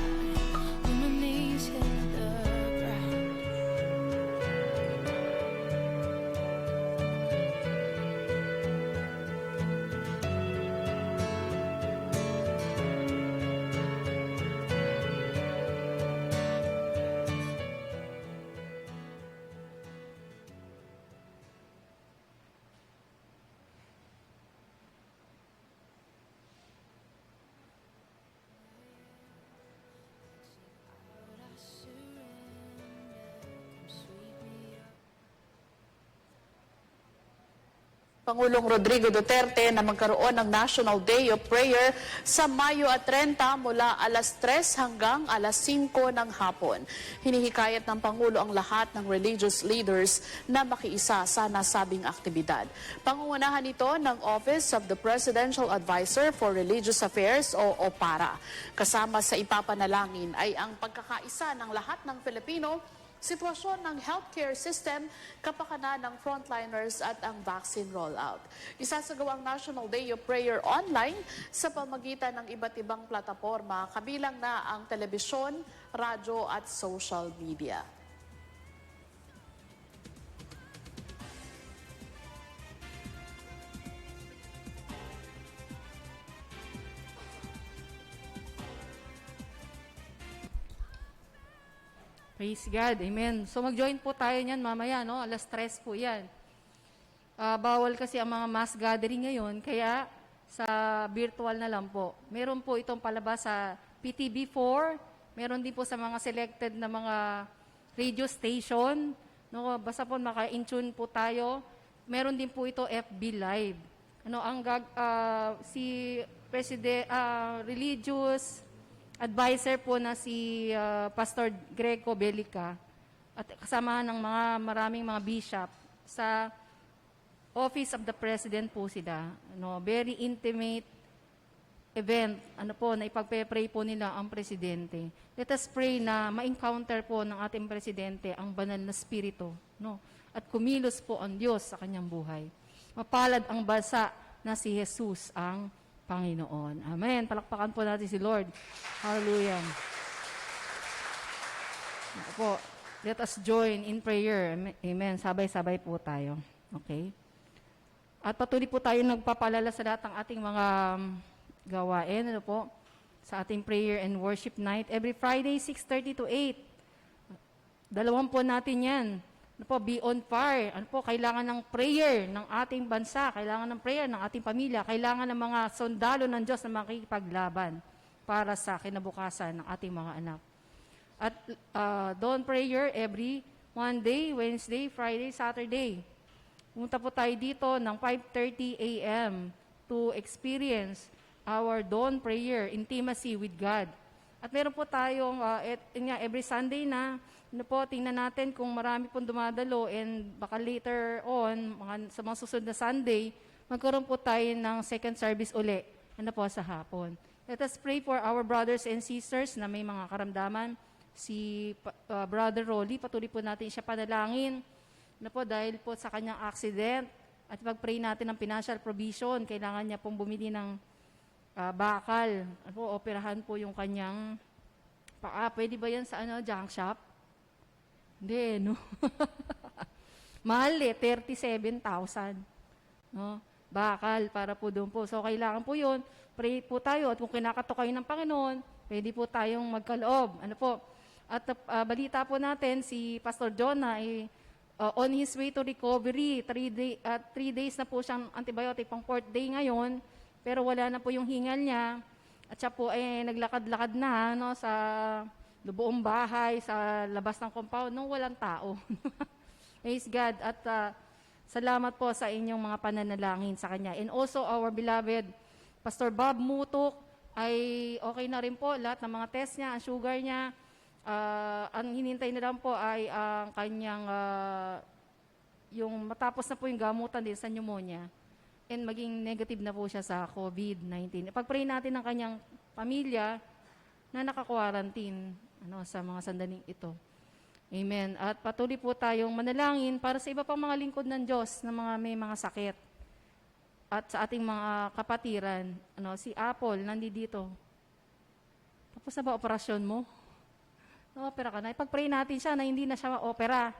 when my knees hit the ground. I surrender, come sweep me up. Pangulong Rodrigo Duterte na magkaroon ng National Day of Prayer sa Mayo at 30 mula alas 3 hanggang alas 5 ng hapon. Hinihikayat ng Pangulo ang lahat ng religious leaders na makiisa sa nasabing aktibidad. Pangungunahan ito ng Office of the Presidential Advisor for Religious Affairs o OPARA. Kasama sa ipapanalangin ay ang pagkakaisa ng lahat ng Pilipino, sitwasyon ng healthcare system, kapakanan ng frontliners at ang vaccine rollout. Isasagawa ang National Day of Prayer online sa pamagitan ng iba't ibang plataporma, kabilang na ang telebisyon, radyo at social media. Praise God. Amen. So mag-join po tayo niyan mamaya, no? Alas 3 po yan. Bawal kasi ang mga mass gathering ngayon, kaya sa virtual na lang po. Meron po itong palabas sa PTB4, meron din po sa mga selected na mga radio station. No, basta po maka-in-tune po tayo. Meron din po ito FB Live. Ano ang si religious advisor po na si Pastor Greco Belica at kasama ng maraming mga bishop sa Office of the President po sila. Ano, very intimate event, ano po, na ipagpe-pray po nila ang presidente. Let us pray na ma-encounter po ng ating presidente ang banal na spirito, no? At kumilos po ang Diyos sa kanyang buhay. Mapalad ang bansa na si Jesus ang Panginoon. Amen. Palakpakan po natin si Lord. Hallelujah. Ito po, let us join in prayer. Amen. Sabay-sabay po tayo. Okay? At patuloy po tayo nagpapalala sa lahat ng ating mga gawain, ano po, sa ating prayer and worship night. Every Friday, 6:30 to 8. Dalawang po natin yan. Ano po, be on fire. Ano po, kailangan ng prayer ng ating bansa, kailangan ng prayer ng ating pamilya, kailangan ng mga sundalo ng Diyos na makikipaglaban para sa kinabukasan ng ating mga anak. At dawn prayer every Monday, Wednesday, Friday, Saturday. Pumunta po tayo dito ng 5:30 a.m. to experience our dawn prayer, intimacy with God. At meron po tayong, every Sunday na, ano po, tingnan natin kung marami pong dumadalo and baka later on, sa mga susunod na Sunday, magkaroon po tayo ng second service uli, ano po, sa hapon. Let us pray for our brothers and sisters na may mga karamdaman. Si Brother Rolly, patuloy po natin siya panalangin, ano po, dahil po sa kanyang accident, at pag-pray natin ng financial provision, kailangan niya pong bumili ng bakal. Ano po, operahan po yung kanyang paa. Pwede ba yan sa junk shop? Hindi, no? Mahal 37,000. No? Bakal para po doon po. So, kailangan po yun. Pray po tayo. At kung kinakato kayo ng Panginoon, pwede po tayong magkaloob. Ano po? At balita po natin, si Pastor Jonah ay on his way to recovery. 3 days na po siyang antibiotic. Pang 4th day ngayon. Pero wala na po yung hingal niya. At siya po ay naglakad-lakad na no, sa buong bahay, sa labas ng compound, nung walang tao. Praise God. At salamat po sa inyong mga pananalangin sa Kanya. And also our beloved Pastor Bob Mutok ay okay na rin po. Lahat ng mga test niya, ang sugar niya, ang hinintay na lang po ay ang kanyang, yung matapos na po yung gamutan din sa pneumonia. And maging negative na po siya sa COVID-19. Ipag-pray natin ang kanyang pamilya na naka-quarantine sa mga sandaling ito. Amen. At patuloy po tayong manalangin para sa iba pang mga lingkod ng Diyos na may mga sakit. At sa ating mga kapatiran, si Apple, nandito. Tapos na ba operasyon mo? Na-opera ka na. Ipag-pray natin siya na hindi na siya ma-opera.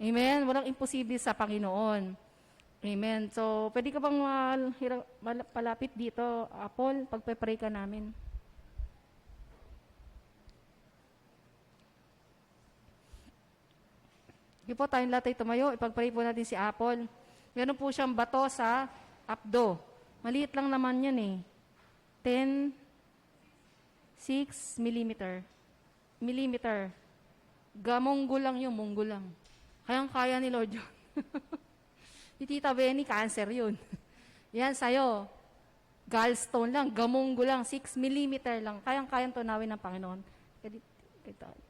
Amen. Walang imposible sa Panginoon. Amen. So, pwede ka bang palapit dito, Apple, pagpe-pray ka namin? Sige po, tayong lahat ay tumayo. Ipag-pray po natin si Apple. Meron po siyang bato sa apdo. Maliit lang naman yan eh. 6 millimeter. Gamunggo lang yung munggo lang. Kayang-kaya ni Lord yun. Si Tita Benny, cancer yun. Yan, sa'yo. Gallstone lang, gamunggo lang, 6 millimeter lang. Kayang-kayang tunawin ng Panginoon.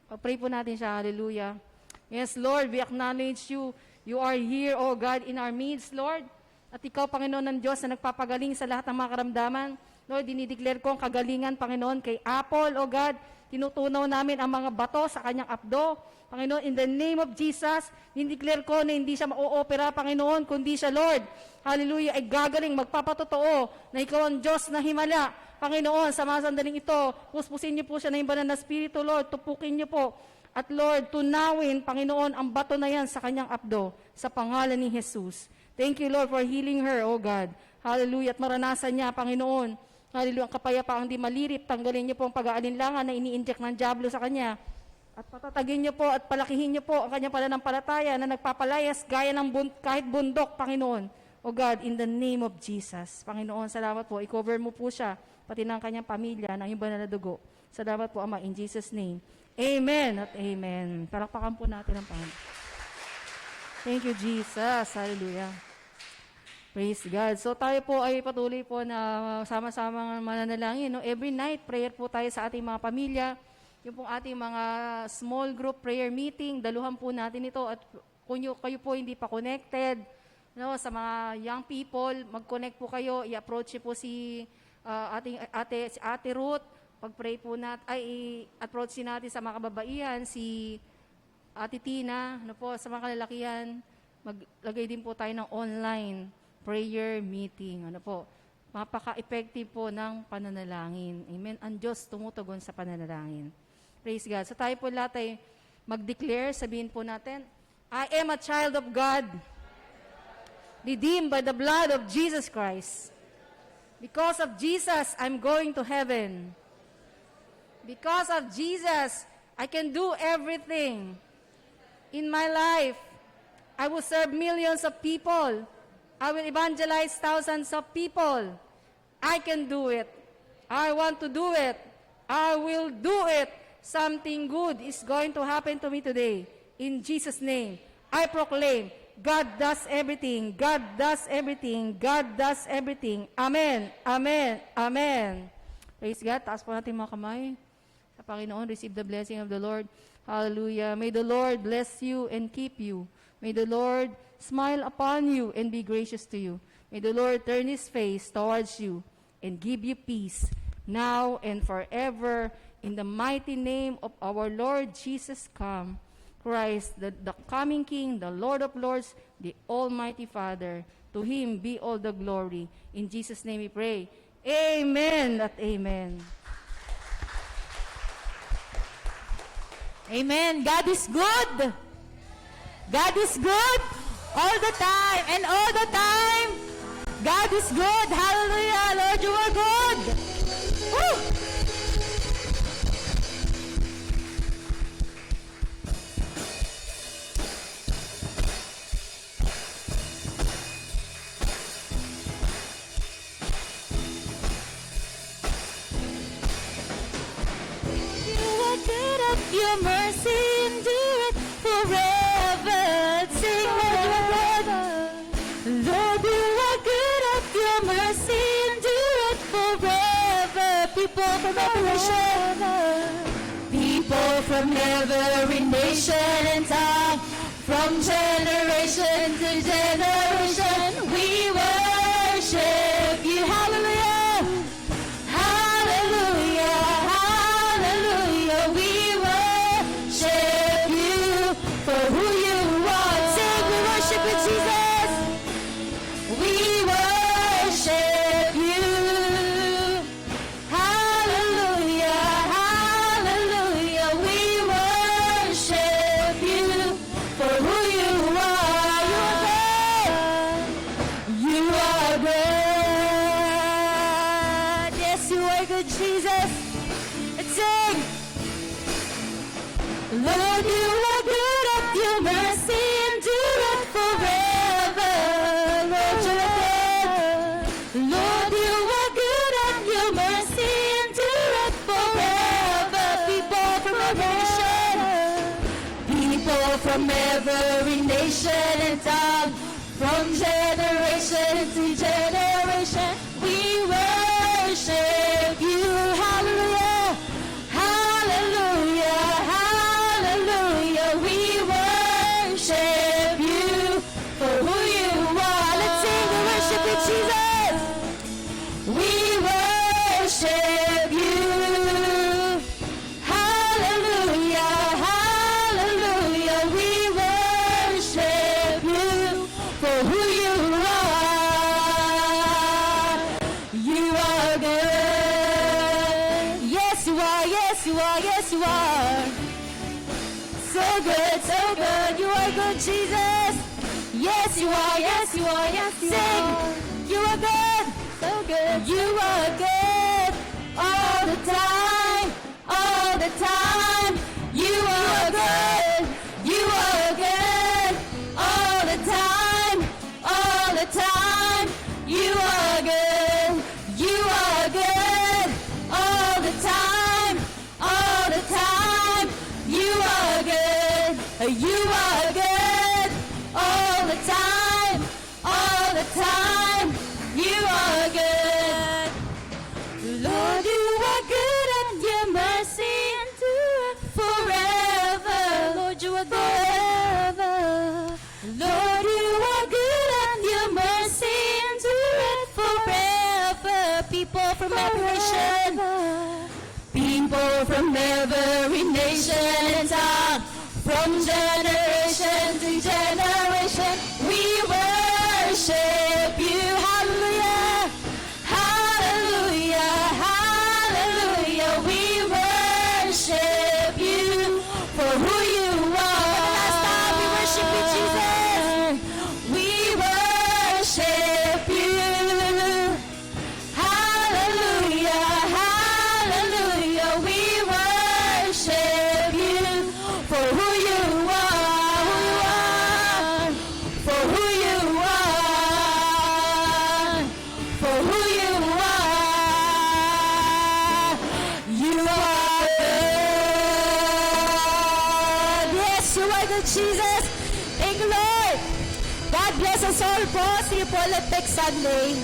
Pag-pray po natin siya. Hallelujah. Yes, Lord, we acknowledge you. You are here, O God, in our midst, Lord. At ikaw, Panginoon ng Diyos, na nagpapagaling sa lahat ng mga karamdaman. Lord, dinideclare ko ang kagalingan, Panginoon, kay Apple, O God. Tinutunaw namin ang mga bato sa kanyang apdo. Panginoon, in the name of Jesus, dinideclare ko na hindi siya ma-opera, Panginoon, kundi siya, Lord. Hallelujah, ay gagaling, magpapatotoo na ikaw ang Diyos na himala. Panginoon, sa mga sandaling ito, puspusin niyo po siya ng banal na spirito, Lord. Tupukin niyo po. At Lord, tunawin, Panginoon, ang bato na yan sa kanyang apdo, sa pangalan ni Jesus. Thank you, Lord, for healing her, O God. Hallelujah. At maranasan niya, Panginoon, hallelujah, ang kapayapaang di malirip, tanggalin niyo po ang pag-aalinlangan na ini-inject ng diablo sa kanya. At patatagin niyo po at palakihin niyo po ang kanyang pananampalataya na nagpapalayas gaya ng kahit bundok, Panginoon. O God, in the name of Jesus. Panginoon, salamat po. I-cover mo po siya, pati ng kanyang pamilya, ng iba na dugo. Salamat po, Ama, in Jesus' name. Amen at amen. Palakpakan po natin ang Panginoon. Thank you, Jesus. Hallelujah. Praise God. So tayo po ay patuloy po na sama-sama mananalangin. No? Every night, prayer po tayo sa ating mga pamilya. Yung pong ating mga small group prayer meeting, daluhan po natin ito. At kung kayo po hindi pa connected, no, sa mga young people, mag-connect po kayo, i-approach po si Ate Ruth. Pag-pray po natin, approach natin sa mga kababaihan, si Ate Tina, ano po, sa mga kalalakihan, maglagay din po tayo ng online prayer meeting. Ano po, mapaka-effective po ng pananalangin. Amen. Ang Diyos tumutugon sa pananalangin. Praise God. So tayo po lahat ay mag-declare, sabihin po natin, I am a child of God, redeemed by the blood of Jesus Christ. Because of Jesus, I'm going to heaven. Because of Jesus, I can do everything. In my life, I will serve millions of people. I will evangelize thousands of people. I can do it. I want to do it. I will do it. Something good is going to happen to me today. In Jesus' name, I proclaim, God does everything. God does everything. God does everything. Amen. Amen. Amen. Praise God. Taas po natin mga kamay. Sa Panginoon, receive the blessing of the Lord. Hallelujah. May the Lord bless you and keep you. May the Lord smile upon you and be gracious to you. May the Lord turn His face towards you and give you peace now and forever. In the mighty name of our Lord Jesus Christ, the coming King, the Lord of Lords, the Almighty Father. To Him be all the glory. In Jesus' name we pray. Amen at amen. Amen. God is good. God is good all the time and all the time. God is good. Hallelujah. Lord, you are good. Woo! You are good of your mercy, endure it forever. Sing, Lord, you are good. Lord, you are good of your mercy, endure it forever. People from every nation, people from every nation and tongue, from generation to generation, we worship you. Hallelujah. Hallelujah. Hallelujah. We worship you for who you are. Sing, we worship you, Jesus. We worship you. Hallelujah. Hallelujah. We worship you for who you are. You are good. Yes, you are good, Jesus. Let's sing. Lord, you are good of your mercy, endure it forever. Lord, you are good. Lord, you are good of your mercy, endure it forever. People from every nation and tongue, from generation to generation, we worship you. Hallelujah. Hallelujah. Hallelujah. We worship you for who you are. Let's sing, we worship you, Jesus. We worship you. Hallelujah. Hallelujah. We worship you for who you are. You are good. Yes, you are. Yes, you are. Yes, you are. So good, so good. You are good, Jesus. Yes, you are. Yes, you are. Yes, you are. You are good. So good. You are good all the time. All the time. You are good. You are good all the time. All the time. You are good. You are good all the time. from every nation. People from every nation and tongue. From generation to generation, we worship you. Hallelujah. Hallelujah. Hallelujah. We worship you for who you are. Last time we worship you, Jesus. We worship you. Hallelujah. Hallelujah. We worship you for who you are. For who you are. For who you are. You are good. Yes, you are good, Jesus. Thank you, Lord. God bless us all po. See you po ulit next Sunday.